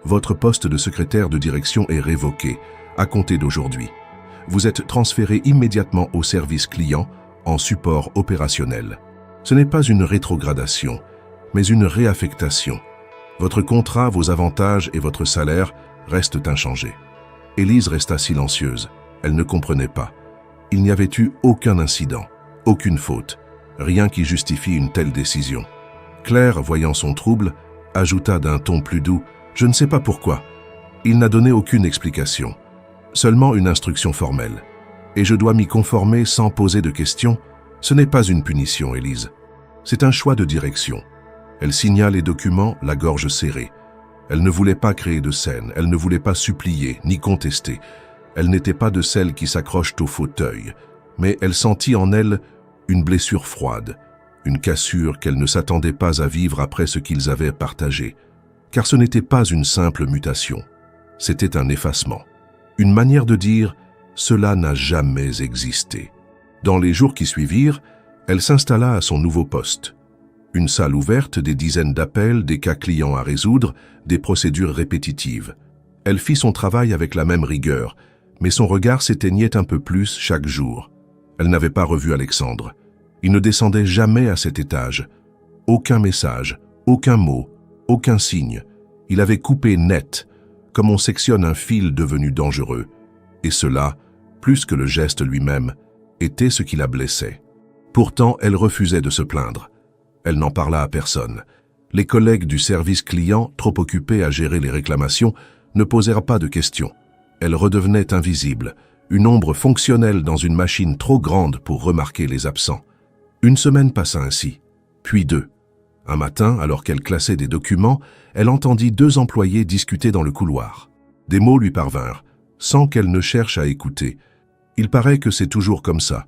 A: Votre poste de secrétaire de direction est révoqué, à compter d'aujourd'hui. Vous êtes transféré immédiatement au service client, en support opérationnel. Ce n'est pas une rétrogradation, mais une réaffectation. Votre contrat, vos avantages et votre salaire restent inchangés. » Élise resta silencieuse. Elle ne comprenait pas. Il n'y avait eu aucun incident, aucune faute, rien qui justifie une telle décision. Claire, voyant son trouble, ajouta d'un ton plus doux « Je ne sais pas pourquoi. Il n'a donné aucune explication. Seulement une instruction formelle. Et je dois m'y conformer sans poser de questions. Ce n'est pas une punition, Élise. C'est un choix de direction. » Elle signa les documents, la gorge serrée. Elle ne voulait pas créer de scène, elle ne voulait pas supplier, ni contester. Elle n'était pas de celles qui s'accrochent au fauteuil, mais elle sentit en elle une blessure froide, une cassure qu'elle ne s'attendait pas à vivre après ce qu'ils avaient partagé. Car ce n'était pas une simple mutation, c'était un effacement. Une manière de dire « cela n'a jamais existé ». Dans les jours qui suivirent, elle s'installa à son nouveau poste. Une salle ouverte, des dizaines d'appels, des cas clients à résoudre, des procédures répétitives. Elle fit son travail avec la même rigueur, mais son regard s'éteignait un peu plus chaque jour. Elle n'avait pas revu Alexandre. Il ne descendait jamais à cet étage. Aucun message, aucun mot, aucun signe. Il avait coupé net, comme on sectionne un fil devenu dangereux. Et cela, plus que le geste lui-même, était ce qui la blessait. Pourtant, elle refusait de se plaindre. Elle n'en parla à personne. Les collègues du service client, trop occupés à gérer les réclamations, ne posèrent pas de questions. Elle redevenait invisible, une ombre fonctionnelle dans une machine trop grande pour remarquer les absents. Une semaine passa ainsi, puis 2. Un matin, alors qu'elle classait des documents, elle entendit 2 employés discuter dans le couloir. Des mots lui parvinrent, sans qu'elle ne cherche à écouter. Il paraît que c'est toujours comme ça.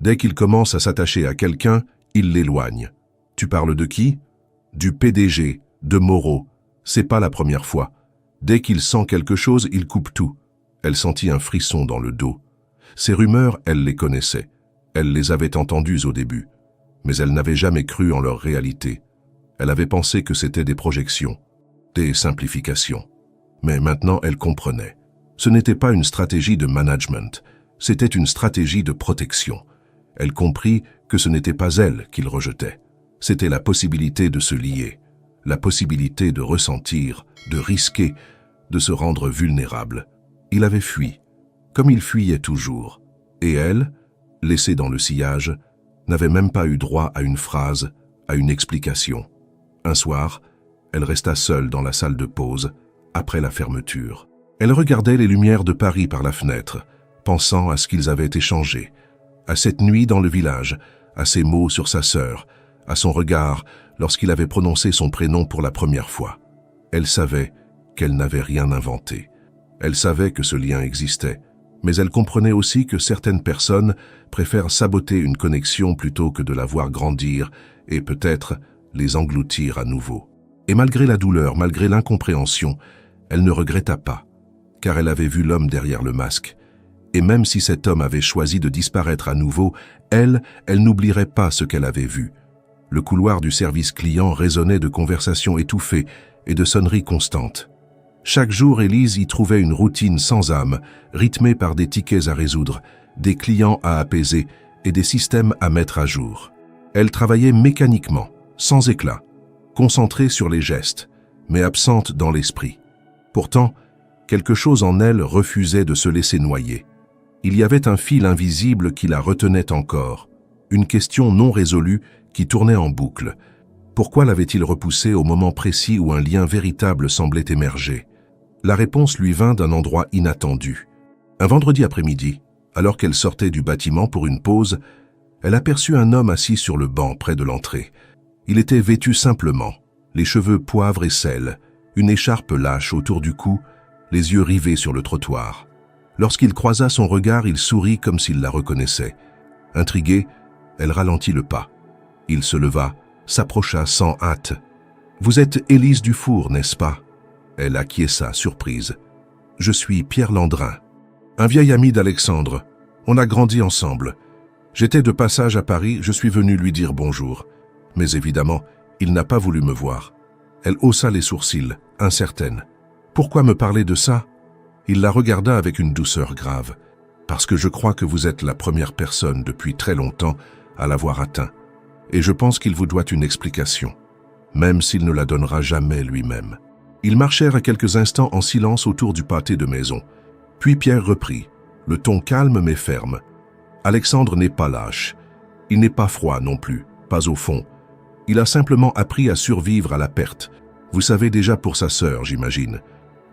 A: Dès qu'il commence à s'attacher à quelqu'un, il l'éloigne. Tu parles de qui? Du PDG, de Moreau. C'est pas la première fois. Dès qu'il sent quelque chose, il coupe tout. Elle sentit un frisson dans le dos. Ces rumeurs, elle les connaissait. Elle les avait entendues au début. mais elle n'avait jamais cru en leur réalité. Elle avait pensé que c'était des projections, des simplifications. Mais maintenant, elle comprenait. Ce n'était pas une stratégie de management, c'était une stratégie de protection. Elle comprit que ce n'était pas elle qu'il rejetait. C'était la possibilité de se lier, la possibilité de ressentir, de risquer, de se rendre vulnérable. Il avait fui, comme il fuyait toujours. Et elle, laissée dans le sillage, n'avait même pas eu droit à une phrase, à une explication. Un soir, elle resta seule dans la salle de pause, après la fermeture. Elle regardait les lumières de Paris par la fenêtre, pensant à ce qu'ils avaient échangé, à cette nuit dans le village, à ses mots sur sa sœur, à son regard lorsqu'il avait prononcé son prénom pour la première fois. Elle savait qu'elle n'avait rien inventé. Elle savait que ce lien existait, mais elle comprenait aussi que certaines personnes préfèrent saboter une connexion plutôt que de la voir grandir et peut-être les engloutir à nouveau. Et malgré la douleur, malgré l'incompréhension, elle ne regretta pas, car elle avait vu l'homme derrière le masque. Et même si cet homme avait choisi de disparaître à nouveau, elle n'oublierait pas ce qu'elle avait vu. Le couloir du service client résonnait de conversations étouffées et de sonneries constantes. Chaque jour, Élise y trouvait une routine sans âme, rythmée par des tickets à résoudre, des clients à apaiser et des systèmes à mettre à jour. Elle travaillait mécaniquement, sans éclat, concentrée sur les gestes, mais absente dans l'esprit. Pourtant, quelque chose en elle refusait de se laisser noyer. Il y avait un fil invisible qui la retenait encore, une question non résolue qui tournait en boucle. Pourquoi l'avait-il repoussée au moment précis où un lien véritable semblait émerger? La réponse lui vint d'un endroit inattendu. Un vendredi après-midi, alors qu'elle sortait du bâtiment pour une pause, elle aperçut un homme assis sur le banc près de l'entrée. Il était vêtu simplement, les cheveux poivre et sel, une écharpe lâche autour du cou, les yeux rivés sur le trottoir. Lorsqu'il croisa son regard, il sourit comme s'il la reconnaissait. Intriguée, elle ralentit le pas. Il se leva, s'approcha sans hâte. « Vous êtes Élise Dufour, n'est-ce pas ?» Elle acquiesça, surprise. « Je suis Pierre Landrin, un vieil ami d'Alexandre. On a grandi ensemble. J'étais de passage à Paris, je suis venu lui dire bonjour. Mais évidemment, il n'a pas voulu me voir. » Elle haussa les sourcils, incertaine. « Pourquoi me parler de ça ?» Il la regarda avec une douceur grave. « Parce que je crois que vous êtes la première personne depuis très longtemps à l'avoir atteint. Et je pense qu'il vous doit une explication, même s'il ne la donnera jamais lui-même. » Ils marchèrent quelques instants en silence autour du pâté de maison. Puis Pierre reprit, le ton calme mais ferme. « Alexandre n'est pas lâche. Il n'est pas froid non plus, pas au fond. Il a simplement appris à survivre à la perte. Vous savez déjà pour sa sœur, j'imagine. »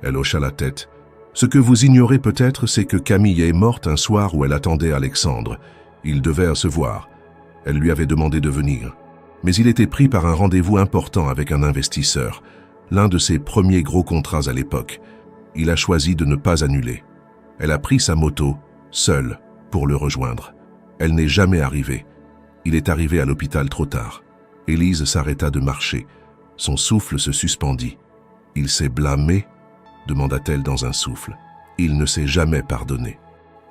A: Elle hocha la tête. « Ce que vous ignorez peut-être, c'est que Camille est morte un soir où elle attendait Alexandre. Ils devaient se voir. Elle lui avait demandé de venir. Mais il était pris par un rendez-vous important avec un investisseur, l'un de ses premiers gros contrats à l'époque. Il a choisi de ne pas annuler. Elle a pris sa moto, seule, pour le rejoindre. Elle n'est jamais arrivée. Il est arrivé à l'hôpital trop tard. Élise s'arrêta de marcher. Son souffle se suspendit. « Il s'est blâmé ?» demanda-t-elle dans un souffle. « Il ne s'est jamais pardonné.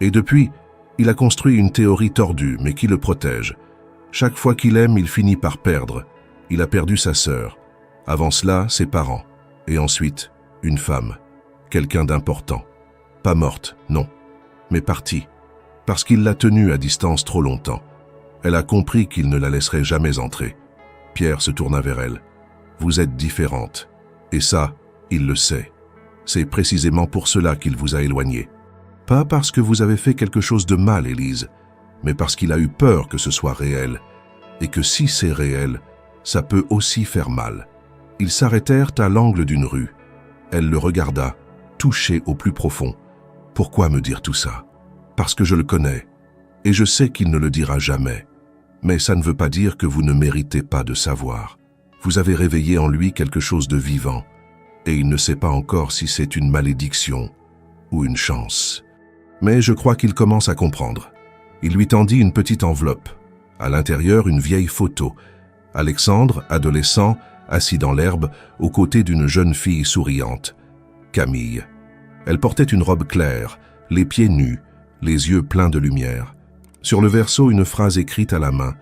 A: Et depuis, il a construit une théorie tordue, mais qui le protège. Chaque fois qu'il aime, il finit par perdre. Il a perdu sa sœur. Avant cela, ses parents. Et ensuite, une femme. Quelqu'un d'important. Pas morte, non, mais partie. Parce qu'il l'a tenue à distance trop longtemps. Elle a compris qu'il ne la laisserait jamais entrer. Pierre se tourna vers elle. « Vous êtes différente. Et ça, il le sait. C'est précisément pour cela qu'il vous a éloignée. Pas parce que vous avez fait quelque chose de mal, Élise, mais parce qu'il a eu peur que ce soit réel. Et que si c'est réel, ça peut aussi faire mal. » Ils s'arrêtèrent à l'angle d'une rue. Elle le regarda, touchée au plus profond. « Pourquoi me dire tout ça? Parce que je le connais. Et je sais qu'il ne le dira jamais. Mais ça ne veut pas dire que vous ne méritez pas de savoir. Vous avez réveillé en lui quelque chose de vivant. Et il ne sait pas encore si c'est une malédiction ou une chance. Mais je crois qu'il commence à comprendre. » Il lui tendit une petite enveloppe. À l'intérieur, une vieille photo. Alexandre, adolescent, assis dans l'herbe, aux côtés d'une jeune fille souriante. Camille. Elle portait une robe claire, les pieds nus, les yeux pleins de lumière. Sur le verso, une phrase écrite à la main.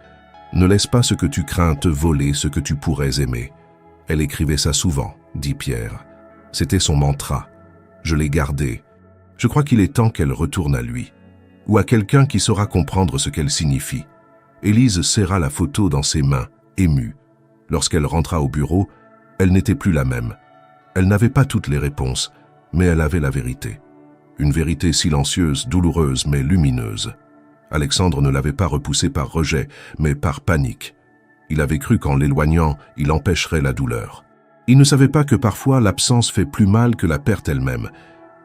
A: Ne laisse pas ce que tu crains te voler ce que tu pourrais aimer. Elle écrivait ça souvent, dit Pierre. C'était son mantra. Je l'ai gardé. Je crois qu'il est temps qu'elle retourne à lui, ou à quelqu'un qui saura comprendre ce qu'elle signifie. Élise serra la photo dans ses mains, émue. Lorsqu'elle rentra au bureau, elle n'était plus la même. Elle n'avait pas toutes les réponses, mais elle avait la vérité. Une vérité silencieuse, douloureuse, mais lumineuse. Alexandre ne l'avait pas repoussée par rejet, mais par panique. Il avait cru qu'en l'éloignant, il empêcherait la douleur. Il ne savait pas que parfois l'absence fait plus mal que la perte elle-même.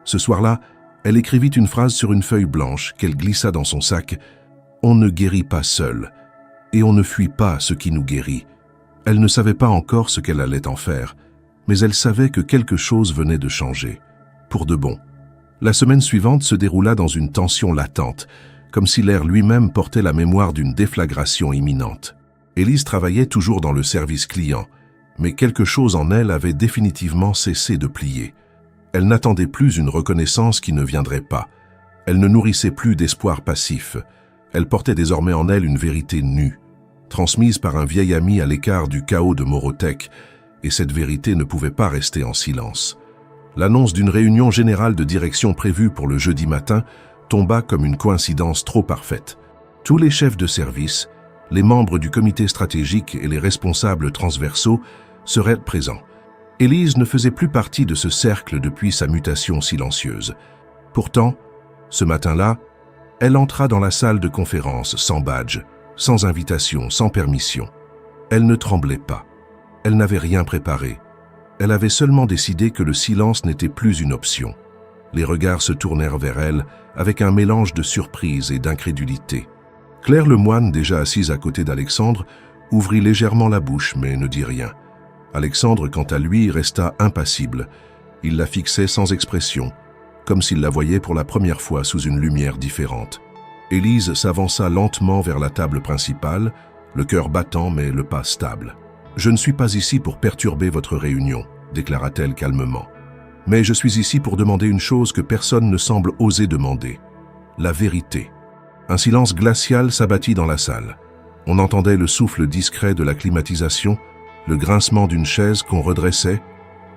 A: Ce soir-là, elle écrivit une phrase sur une feuille blanche qu'elle glissa dans son sac. « On ne guérit pas seul, et on ne fuit pas ce qui nous guérit. » Elle ne savait pas encore ce qu'elle allait en faire, mais elle savait que quelque chose venait de changer, pour de bon. La semaine suivante se déroula dans une tension latente, comme si l'air lui-même portait la mémoire d'une déflagration imminente. Élise travaillait toujours dans le service client, mais quelque chose en elle avait définitivement cessé de plier. Elle n'attendait plus une reconnaissance qui ne viendrait pas. Elle ne nourrissait plus d'espoir passif. Elle portait désormais en elle une vérité nue, transmise par un vieil ami à l'écart du chaos de Morotech, et cette vérité ne pouvait pas rester en silence. L'annonce d'une réunion générale de direction prévue pour le jeudi matin tomba comme une coïncidence trop parfaite. Tous les chefs de service, les membres du comité stratégique et les responsables transversaux seraient présents. Élise ne faisait plus partie de ce cercle depuis sa mutation silencieuse. Pourtant, ce matin-là, elle entra dans la salle de conférence sans badge, sans invitation, sans permission. Elle ne tremblait pas. Elle n'avait rien préparé. Elle avait seulement décidé que le silence n'était plus une option. Les regards se tournèrent vers elle avec un mélange de surprise et d'incrédulité. Claire Lemoine, déjà assise à côté d'Alexandre, ouvrit légèrement la bouche mais ne dit rien. Alexandre, quant à lui, resta impassible. Il la fixait sans expression, comme s'il la voyait pour la première fois sous une lumière différente. Élise s'avança lentement vers la table principale, le cœur battant mais le pas stable. « Je ne suis pas ici pour perturber votre réunion », déclara-t-elle calmement. « Mais je suis ici pour demander une chose que personne ne semble oser demander. La vérité. » Un silence glacial s'abattit dans la salle. On entendait le souffle discret de la climatisation, le grincement d'une chaise qu'on redressait,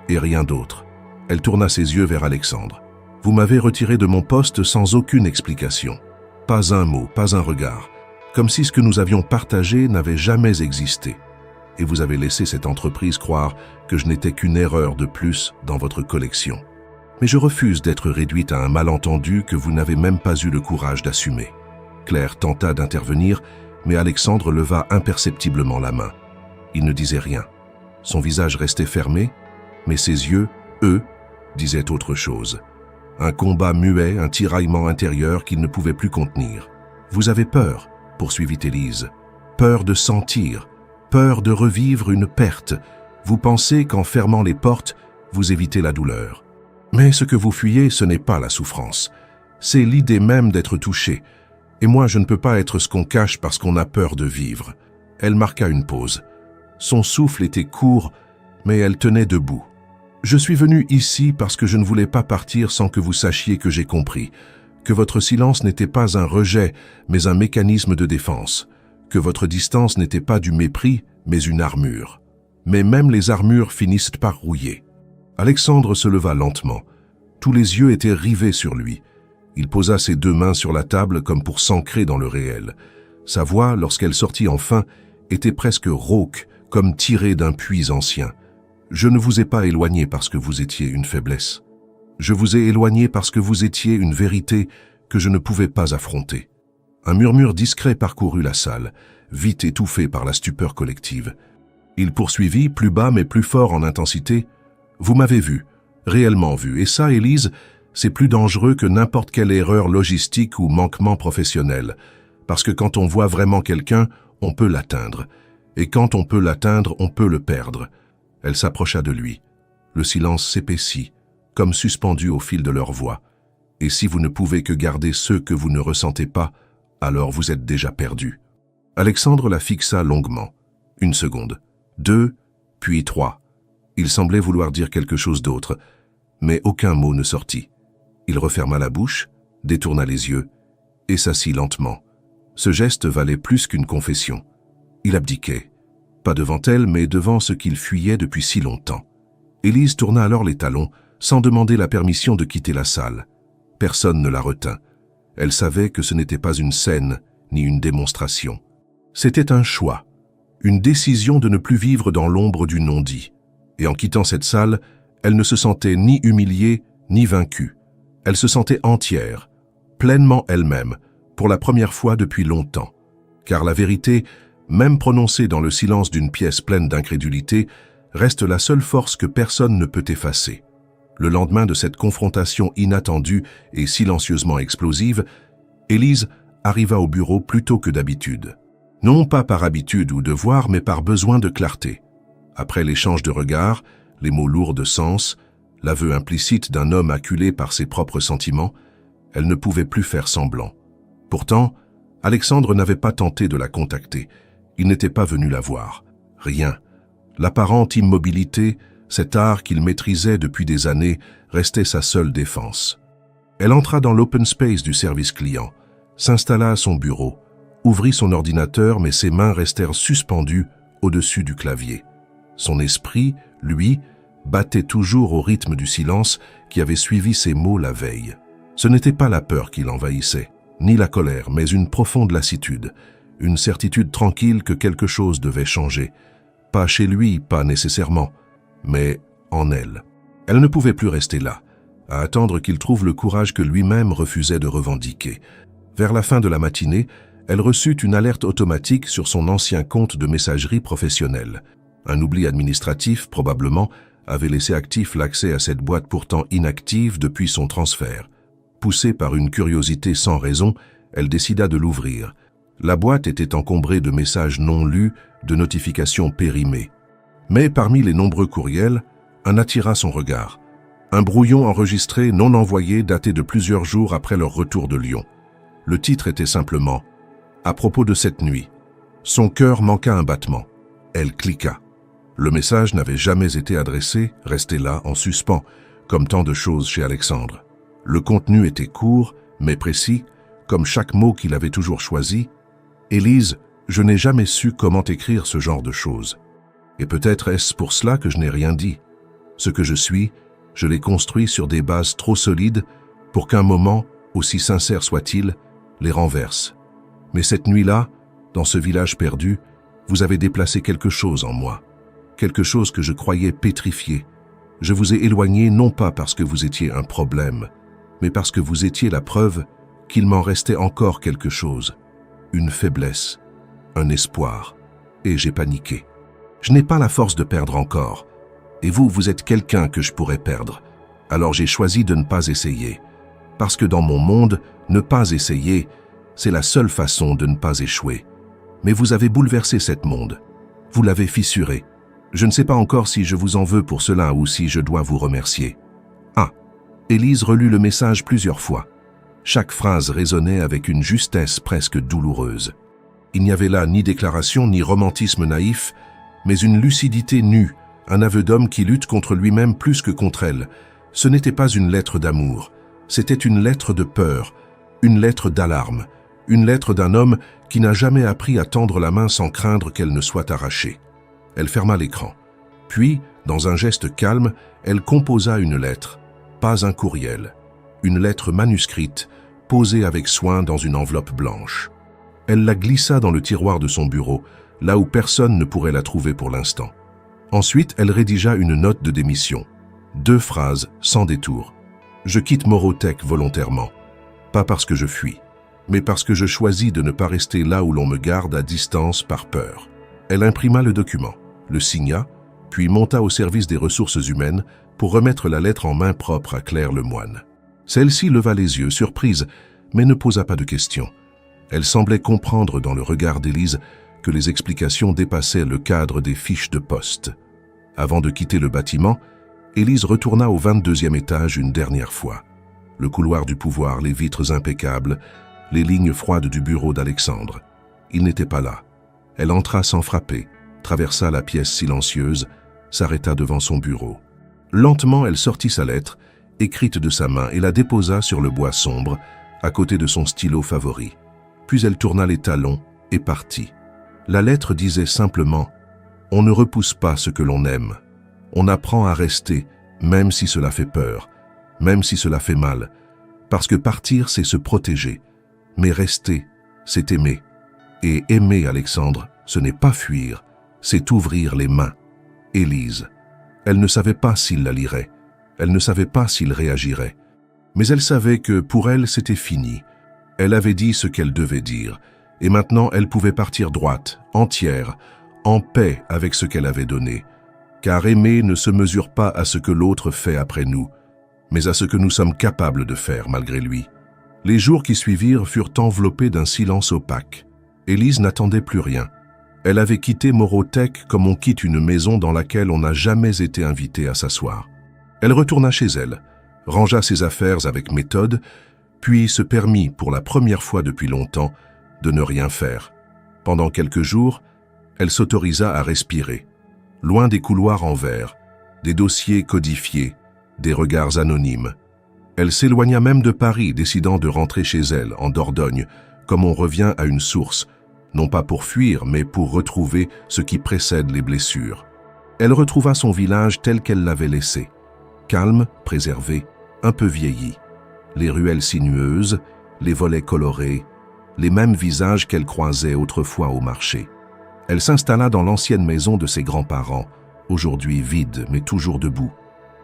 A: et rien d'autre. Elle tourna ses yeux vers Alexandre. « Vous m'avez retiré de mon poste sans aucune explication. Pas un mot, pas un regard, comme si ce que nous avions partagé n'avait jamais existé. Et vous avez laissé cette entreprise croire que je n'étais qu'une erreur de plus dans votre collection. Mais je refuse d'être réduite à un malentendu que vous n'avez même pas eu le courage d'assumer. » Claire tenta d'intervenir, mais Alexandre leva imperceptiblement la main. Il ne disait rien. Son visage restait fermé, mais ses yeux, eux, disaient autre chose. Un combat muet, un tiraillement intérieur qu'il ne pouvait plus contenir. « Vous avez peur », poursuivit Élise. « Peur de sentir, peur de revivre une perte. Vous pensez qu'en fermant les portes, vous évitez la douleur. Mais ce que vous fuyez, ce n'est pas la souffrance. C'est l'idée même d'être touché. Et moi, je ne peux pas être ce qu'on cache parce qu'on a peur de vivre. » Elle marqua une pause. Son souffle était court, mais elle tenait debout. « Je suis venue ici parce que je ne voulais pas partir sans que vous sachiez que j'ai compris, que votre silence n'était pas un rejet, mais un mécanisme de défense, que votre distance n'était pas du mépris, mais une armure. Mais même les armures finissent par rouiller. » Alexandre se leva lentement. Tous les yeux étaient rivés sur lui. Il posa ses deux mains sur la table comme pour s'ancrer dans le réel. Sa voix, lorsqu'elle sortit enfin, était presque rauque, comme tirée d'un puits ancien. « Je ne vous ai pas éloigné parce que vous étiez une faiblesse. Je vous ai éloigné parce que vous étiez une vérité que je ne pouvais pas affronter. » Un murmure discret parcourut la salle, vite étouffé par la stupeur collective. Il poursuivit, plus bas mais plus fort en intensité. « Vous m'avez vu, réellement vu, et ça, Élise, c'est plus dangereux que n'importe quelle erreur logistique ou manquement professionnel, parce que quand on voit vraiment quelqu'un, on peut l'atteindre. Et quand on peut l'atteindre, on peut le perdre. » Elle s'approcha de lui. Le silence s'épaissit, comme suspendu au fil de leur voix. « Et si vous ne pouvez que garder ceux que vous ne ressentez pas, alors vous êtes déjà perdu. » Alexandre la fixa longuement. 1 seconde, 2, puis 3. Il semblait vouloir dire quelque chose d'autre, mais aucun mot ne sortit. Il referma la bouche, détourna les yeux et s'assit lentement. Ce geste valait plus qu'une confession. Il abdiquait. Pas devant elle, mais devant ce qu'il fuyait depuis si longtemps. Élise tourna alors les talons, sans demander la permission de quitter la salle. Personne ne la retint. Elle savait que ce n'était pas une scène, ni une démonstration. C'était un choix, une décision de ne plus vivre dans l'ombre du non-dit. Et en quittant cette salle, elle ne se sentait ni humiliée, ni vaincue. Elle se sentait entière, pleinement elle-même, pour la première fois depuis longtemps. Car la vérité, même prononcée dans le silence d'une pièce pleine d'incrédulité, reste la seule force que personne ne peut effacer. Le lendemain de cette confrontation inattendue et silencieusement explosive, Élise arriva au bureau plus tôt que d'habitude. Non pas par habitude ou devoir, mais par besoin de clarté. Après l'échange de regards, les mots lourds de sens, l'aveu implicite d'un homme acculé par ses propres sentiments, elle ne pouvait plus faire semblant. Pourtant, Alexandre n'avait pas tenté de la contacter. Il n'était pas venu la voir. Rien. L'apparente immobilité, cet art qu'il maîtrisait depuis des années, restait sa seule défense. Elle entra dans l'open space du service client, s'installa à son bureau, ouvrit son ordinateur, mais ses mains restèrent suspendues au-dessus du clavier. Son esprit, lui, battait toujours au rythme du silence qui avait suivi ses mots la veille. Ce n'était pas la peur qui l'envahissait, ni la colère, mais une profonde lassitude, une certitude tranquille que quelque chose devait changer. Pas chez lui, pas nécessairement, mais en elle. Elle ne pouvait plus rester là, à attendre qu'il trouve le courage que lui-même refusait de revendiquer. Vers la fin de la matinée, elle reçut une alerte automatique sur son ancien compte de messagerie professionnelle. Un oubli administratif, probablement, avait laissé actif l'accès à cette boîte pourtant inactive depuis son transfert. Poussée par une curiosité sans raison, elle décida de l'ouvrir. La boîte était encombrée de messages non lus, de notifications périmées. Mais parmi les nombreux courriels, un attira son regard. Un brouillon enregistré non envoyé datait de plusieurs jours après leur retour de Lyon. Le titre était simplement « À propos de cette nuit ». Son cœur manqua un battement. Elle cliqua. Le message n'avait jamais été adressé, resté là, en suspens, comme tant de choses chez Alexandre. Le contenu était court, mais précis, comme chaque mot qu'il avait toujours choisi. « Élise, je n'ai jamais su comment écrire ce genre de choses. Et peut-être est-ce pour cela que je n'ai rien dit. Ce que je suis, je l'ai construit sur des bases trop solides pour qu'un moment, aussi sincère soit-il, les renverse. Mais cette nuit-là, dans ce village perdu, vous avez déplacé quelque chose en moi. Quelque chose que je croyais pétrifié. Je vous ai éloigné non pas parce que vous étiez un problème, mais parce que vous étiez la preuve qu'il m'en restait encore quelque chose. Une faiblesse, un espoir. Et j'ai paniqué. Je n'ai pas la force de perdre encore. Et vous, vous êtes quelqu'un que je pourrais perdre. Alors j'ai choisi de ne pas essayer. Parce que dans mon monde, ne pas essayer, c'est la seule façon de ne pas échouer. Mais vous avez bouleversé cet monde. Vous l'avez fissuré. Je ne sais pas encore si je vous en veux pour cela ou si je dois vous remercier. Ah, Élise relut le message plusieurs fois. Chaque phrase résonnait avec une justesse presque douloureuse. Il n'y avait là ni déclaration ni romantisme naïf, mais une lucidité nue, un aveu d'homme qui lutte contre lui-même plus que contre elle. Ce n'était pas une lettre d'amour, c'était une lettre de peur, une lettre d'alarme, une lettre d'un homme qui n'a jamais appris à tendre la main sans craindre qu'elle ne soit arrachée. Elle ferma l'écran. Puis, dans un geste calme, elle composa une lettre, pas un courriel, une lettre manuscrite, posée avec soin dans une enveloppe blanche. Elle la glissa dans le tiroir de son bureau, là où personne ne pourrait la trouver pour l'instant. Ensuite, elle rédigea une note de démission. 2 phrases, sans détour. Je quitte Morotech volontairement. Pas parce que je fuis, mais parce que je choisis de ne pas rester là où l'on me garde à distance par peur. Elle imprima le document, le signa, puis monta au service des ressources humaines pour remettre la lettre en main propre à Claire Lemoine. Celle-ci leva les yeux, surprise, mais ne posa pas de questions. Elle semblait comprendre dans le regard d'Élise que les explications dépassaient le cadre des fiches de poste. Avant de quitter le bâtiment, Élise retourna au 22e étage une dernière fois. Le couloir du pouvoir, les vitres impeccables, les lignes froides du bureau d'Alexandre. Il n'était pas là. Elle entra sans frapper, traversa la pièce silencieuse, s'arrêta devant son bureau. Lentement, elle sortit sa lettre, écrite de sa main, et la déposa sur le bois sombre, à côté de son stylo favori. Puis elle tourna les talons et partit. La lettre disait simplement « On ne repousse pas ce que l'on aime. On apprend à rester, même si cela fait peur, même si cela fait mal. Parce que partir, c'est se protéger. Mais rester, c'est aimer. Et aimer, Alexandre, ce n'est pas fuir, c'est ouvrir les mains. » Élise. Elle ne savait pas s'il la lirait. Elle ne savait pas s'il réagirait. Mais elle savait que pour elle, c'était fini. Elle avait dit ce qu'elle devait dire. Et maintenant, elle pouvait partir droite, entière, en paix avec ce qu'elle avait donné. Car aimer ne se mesure pas à ce que l'autre fait après nous, mais à ce que nous sommes capables de faire malgré lui. Les jours qui suivirent furent enveloppés d'un silence opaque. Élise n'attendait plus rien. Elle avait quitté Morotech comme on quitte une maison dans laquelle on n'a jamais été invité à s'asseoir. Elle retourna chez elle, rangea ses affaires avec méthode, puis se permit, pour la première fois depuis longtemps, de ne rien faire. Pendant quelques jours, elle s'autorisa à respirer, loin des couloirs en verre, des dossiers codifiés, des regards anonymes. Elle s'éloigna même de Paris, décidant de rentrer chez elle, en Dordogne, comme on revient à une source, non pas pour fuir, mais pour retrouver ce qui précède les blessures. Elle retrouva son village tel qu'elle l'avait laissé, calme, préservé, un peu vieilli. Les ruelles sinueuses, les volets colorés, les mêmes visages qu'elle croisait autrefois au marché. Elle s'installa dans l'ancienne maison de ses grands-parents, aujourd'hui vide mais toujours debout.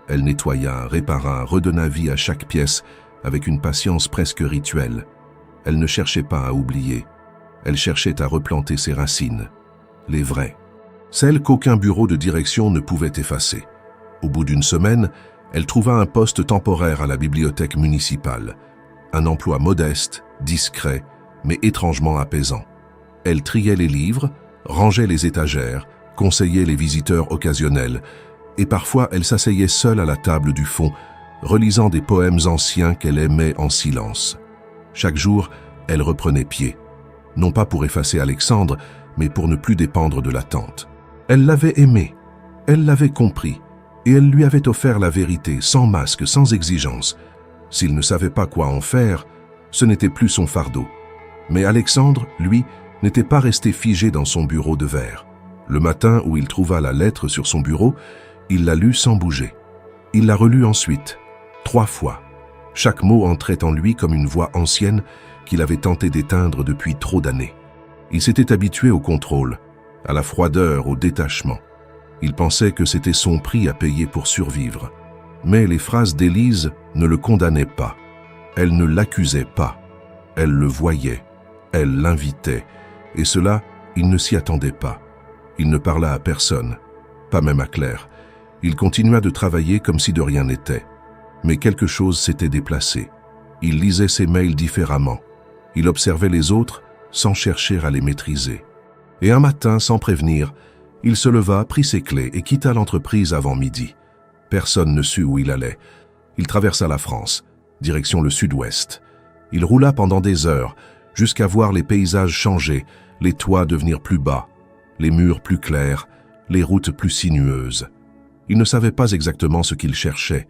A: Elle nettoya, répara, redonna vie à chaque pièce avec une patience presque rituelle. Elle ne cherchait pas à oublier. Elle cherchait à replanter ses racines, les vraies, celles qu'aucun bureau de direction ne pouvait effacer. Au bout d'une semaine, elle trouva un poste temporaire à la bibliothèque municipale, un emploi modeste, discret, mais étrangement apaisant. Elle triait les livres, rangeait les étagères, conseillait les visiteurs occasionnels, et parfois elle s'asseyait seule à la table du fond, relisant des poèmes anciens qu'elle aimait en silence. Chaque jour, elle reprenait pied. Non pas pour effacer Alexandre, mais pour ne plus dépendre de l'attente. Elle l'avait aimé, elle l'avait compris, et elle lui avait offert la vérité, sans masque, sans exigence. S'il ne savait pas quoi en faire, ce n'était plus son fardeau. Mais Alexandre, lui, n'était pas resté figé dans son bureau de verre. Le matin où il trouva la lettre sur son bureau, il la lut sans bouger. Il la relut ensuite, 3 fois. Chaque mot entrait en lui comme une voix ancienne qu'il avait tenté d'éteindre depuis trop d'années. Il s'était habitué au contrôle, à la froideur, au détachement. Il pensait que c'était son prix à payer pour survivre. Mais les phrases d'Élise ne le condamnaient pas. Elle ne l'accusait pas. Elle le voyait. Elle l'invitait. Et cela, il ne s'y attendait pas. Il ne parla à personne, pas même à Claire. Il continua de travailler comme si de rien n'était. Mais quelque chose s'était déplacé. Il lisait ses mails différemment. Il observait les autres sans chercher à les maîtriser. Et un matin, sans prévenir, il se leva, prit ses clés et quitta l'entreprise avant midi. Personne ne sut où il allait. Il traversa la France, direction le sud-ouest. Il roula pendant des heures, jusqu'à voir les paysages changer, les toits devenir plus bas, les murs plus clairs, les routes plus sinueuses. Il ne savait pas exactement ce qu'il cherchait.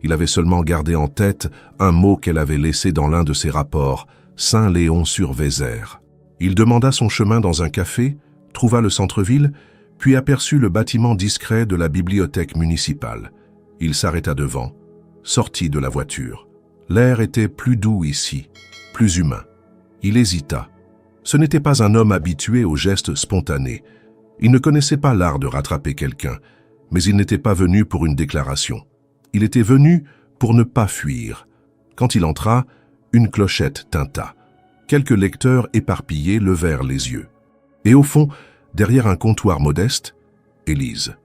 A: Il avait seulement gardé en tête un mot qu'elle avait laissé dans l'un de ses rapports, Saint-Léon-sur-Vézère. Il demanda son chemin dans un café, trouva le centre-ville, puis aperçut le bâtiment discret de la bibliothèque municipale. Il s'arrêta devant, sortit de la voiture. L'air était plus doux ici, plus humain. Il hésita. Ce n'était pas un homme habitué aux gestes spontanés. Il ne connaissait pas l'art de rattraper quelqu'un, mais il n'était pas venu pour une déclaration. Il était venu pour ne pas fuir. Quand il entra, une clochette tinta. Quelques lecteurs éparpillés levèrent les yeux. Et au fond, derrière un comptoir modeste, Élise.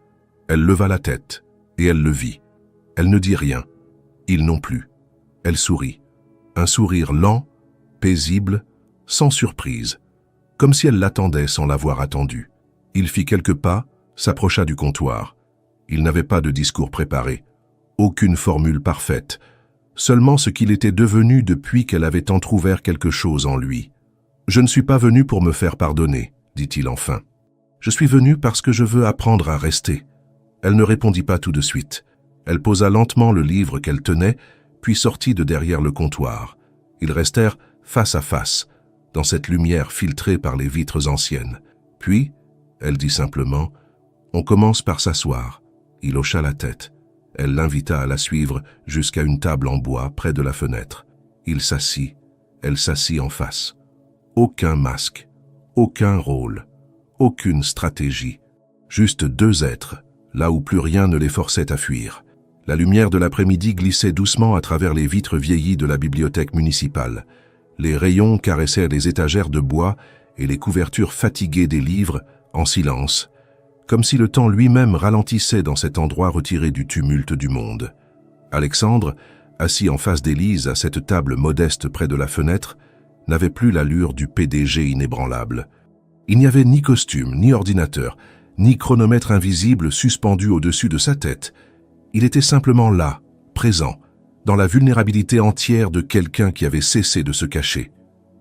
A: Elle leva la tête, et elle le vit. Elle ne dit rien. Il non plus. Elle sourit. Un sourire lent, paisible, sans surprise, comme si elle l'attendait sans l'avoir attendu. Il fit quelques pas, s'approcha du comptoir. Il n'avait pas de discours préparé, aucune formule parfaite, seulement ce qu'il était devenu depuis qu'elle avait entrouvert quelque chose en lui. « Je ne suis pas venu pour me faire pardonner, » dit-il enfin. « Je suis venu parce que je veux apprendre à rester. » Elle ne répondit pas tout de suite. Elle posa lentement le livre qu'elle tenait, puis sortit de derrière le comptoir. Ils restèrent face à face, dans cette lumière filtrée par les vitres anciennes. Puis, elle dit simplement, « On commence par s'asseoir. » Il hocha la tête. Elle l'invita à la suivre jusqu'à une table en bois près de la fenêtre. Il s'assit. Elle s'assit en face. Aucun masque, aucun rôle, aucune stratégie. Juste deux êtres, là où plus rien ne les forçait à fuir. La lumière de l'après-midi glissait doucement à travers les vitres vieillies de la bibliothèque municipale. Les rayons caressaient les étagères de bois et les couvertures fatiguées des livres, en silence, comme si le temps lui-même ralentissait dans cet endroit retiré du tumulte du monde. Alexandre, assis en face d'Élise à cette table modeste près de la fenêtre, n'avait plus l'allure du PDG inébranlable. Il n'y avait ni costume, ni ordinateur, ni chronomètre invisible suspendu au-dessus de sa tête. Il était simplement là, présent, dans la vulnérabilité entière de quelqu'un qui avait cessé de se cacher.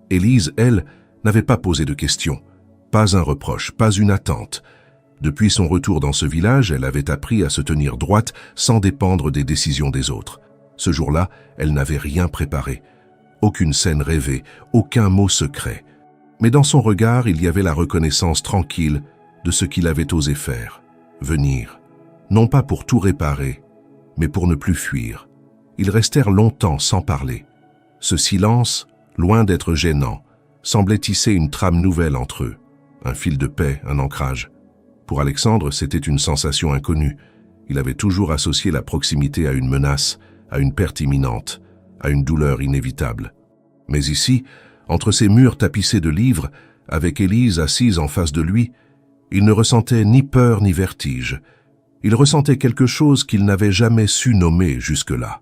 A: Élise, elle, n'avait pas posé de questions, pas un reproche, pas une attente. Depuis son retour dans ce village, elle avait appris à se tenir droite sans dépendre des décisions des autres. Ce jour-là, elle n'avait rien préparé. Aucune scène rêvée, aucun mot secret. Mais dans son regard, il y avait la reconnaissance tranquille de ce qu'il avait osé faire. Venir, non pas pour tout réparer, mais pour ne plus fuir. Ils restèrent longtemps sans parler. Ce silence, loin d'être gênant, semblait tisser une trame nouvelle entre eux. Un fil de paix, un ancrage. Pour Alexandre, c'était une sensation inconnue. Il avait toujours associé la proximité à une menace, à une perte imminente, à une douleur inévitable. Mais ici, entre ces murs tapissés de livres, avec Élise assise en face de lui, il ne ressentait ni peur ni vertige. Il ressentait quelque chose qu'il n'avait jamais su nommer jusque-là,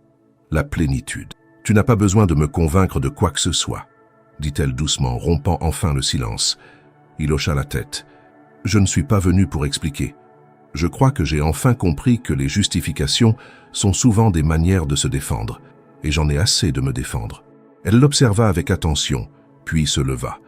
A: la plénitude. « Tu n'as pas besoin de me convaincre de quoi que ce soit », dit-elle doucement, rompant enfin le silence. Il hocha la tête. « Je ne suis pas venu pour expliquer. Je crois que j'ai enfin compris que les justifications sont souvent des manières de se défendre, et j'en ai assez de me défendre. » Elle l'observa avec attention, puis se leva.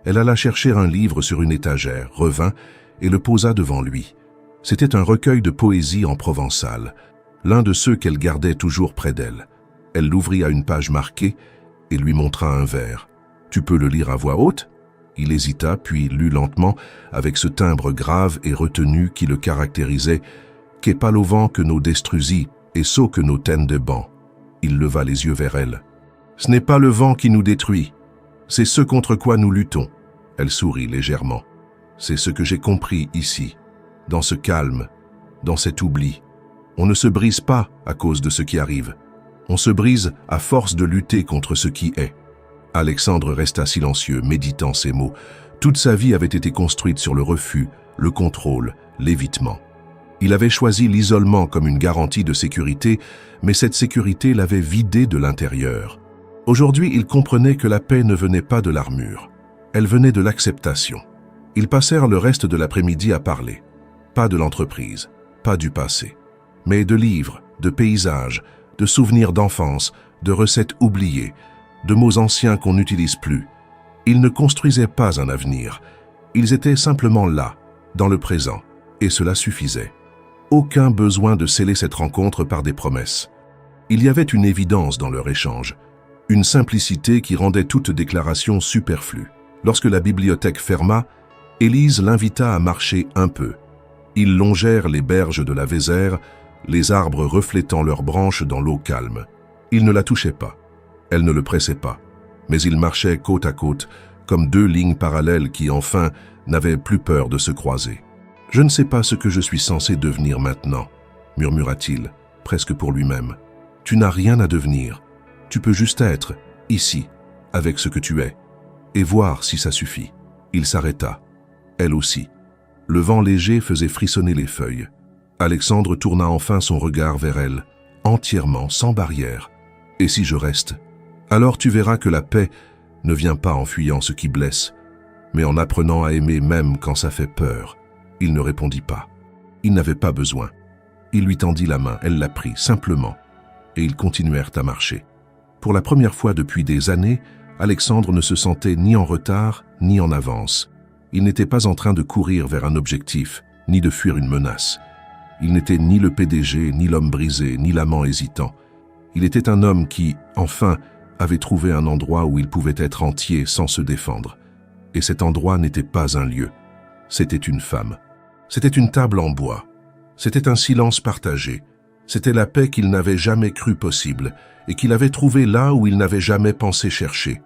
A: Elle alla chercher un livre sur une étagère, revint et le posa devant lui. C'était un recueil de poésie en provençal, l'un de ceux qu'elle gardait toujours près d'elle. Elle l'ouvrit à une page marquée et lui montra un vers. « Tu peux le lire à voix haute ?» Il hésita, puis lut lentement, avec ce timbre grave et retenu qui le caractérisait. « Qu'est pas l'auvent que nos destruisit, et saut que nos tènes de banc. » Il leva les yeux vers elle. « Ce n'est pas le vent qui nous détruit, c'est ce contre quoi nous luttons. » Elle sourit légèrement. « C'est ce que j'ai compris ici, dans ce calme, dans cet oubli. On ne se brise pas à cause de ce qui arrive. On se brise à force de lutter contre ce qui est. » Alexandre resta silencieux, méditant ces mots. Toute sa vie avait été construite sur le refus, le contrôle, l'évitement. Il avait choisi l'isolement comme une garantie de sécurité, mais cette sécurité l'avait vidé de l'intérieur. Aujourd'hui, il comprenait que la paix ne venait pas de l'armure. Elle venait de l'acceptation. Ils passèrent le reste de l'après-midi à parler. Pas de l'entreprise, pas du passé, mais de livres, de paysages, de souvenirs d'enfance, de recettes oubliées, de mots anciens qu'on n'utilise plus. Ils ne construisaient pas un avenir. Ils étaient simplement là, dans le présent, et cela suffisait. Aucun besoin de sceller cette rencontre par des promesses. Il y avait une évidence dans leur échange, une simplicité qui rendait toute déclaration superflue. Lorsque la bibliothèque ferma, Élise l'invita à marcher un peu. Ils longèrent les berges de la Vézère, les arbres reflétant leurs branches dans l'eau calme. Il ne la touchait pas. Elle ne le pressait pas, mais ils marchaient côte à côte, comme deux lignes parallèles qui, enfin, n'avaient plus peur de se croiser. « Je ne sais pas ce que je suis censé devenir maintenant, » murmura-t-il, presque pour lui-même. « Tu n'as rien à devenir. Tu peux juste être, ici, avec ce que tu es, et voir si ça suffit. » Il s'arrêta. Elle aussi. Le vent léger faisait frissonner les feuilles. Alexandre tourna enfin son regard vers elle, entièrement, sans barrière. « Et si je reste ? Alors tu verras que la paix ne vient pas en fuyant ce qui blesse, mais en apprenant à aimer même quand ça fait peur. » Il ne répondit pas. Il n'avait pas besoin. Il lui tendit la main, elle la prit, simplement, et ils continuèrent à marcher. Pour la première fois depuis des années, Alexandre ne se sentait ni en retard, ni en avance. Il n'était pas en train de courir vers un objectif, ni de fuir une menace. Il n'était ni le PDG, ni l'homme brisé, ni l'amant hésitant. Il était un homme qui, enfin, avait trouvé un endroit où il pouvait être entier sans se défendre. Et cet endroit n'était pas un lieu. c'était une femme. C'était une table en bois. C'était un silence partagé. C'était la paix qu'il n'avait jamais cru possible et qu'il avait trouvée là où il n'avait jamais pensé chercher.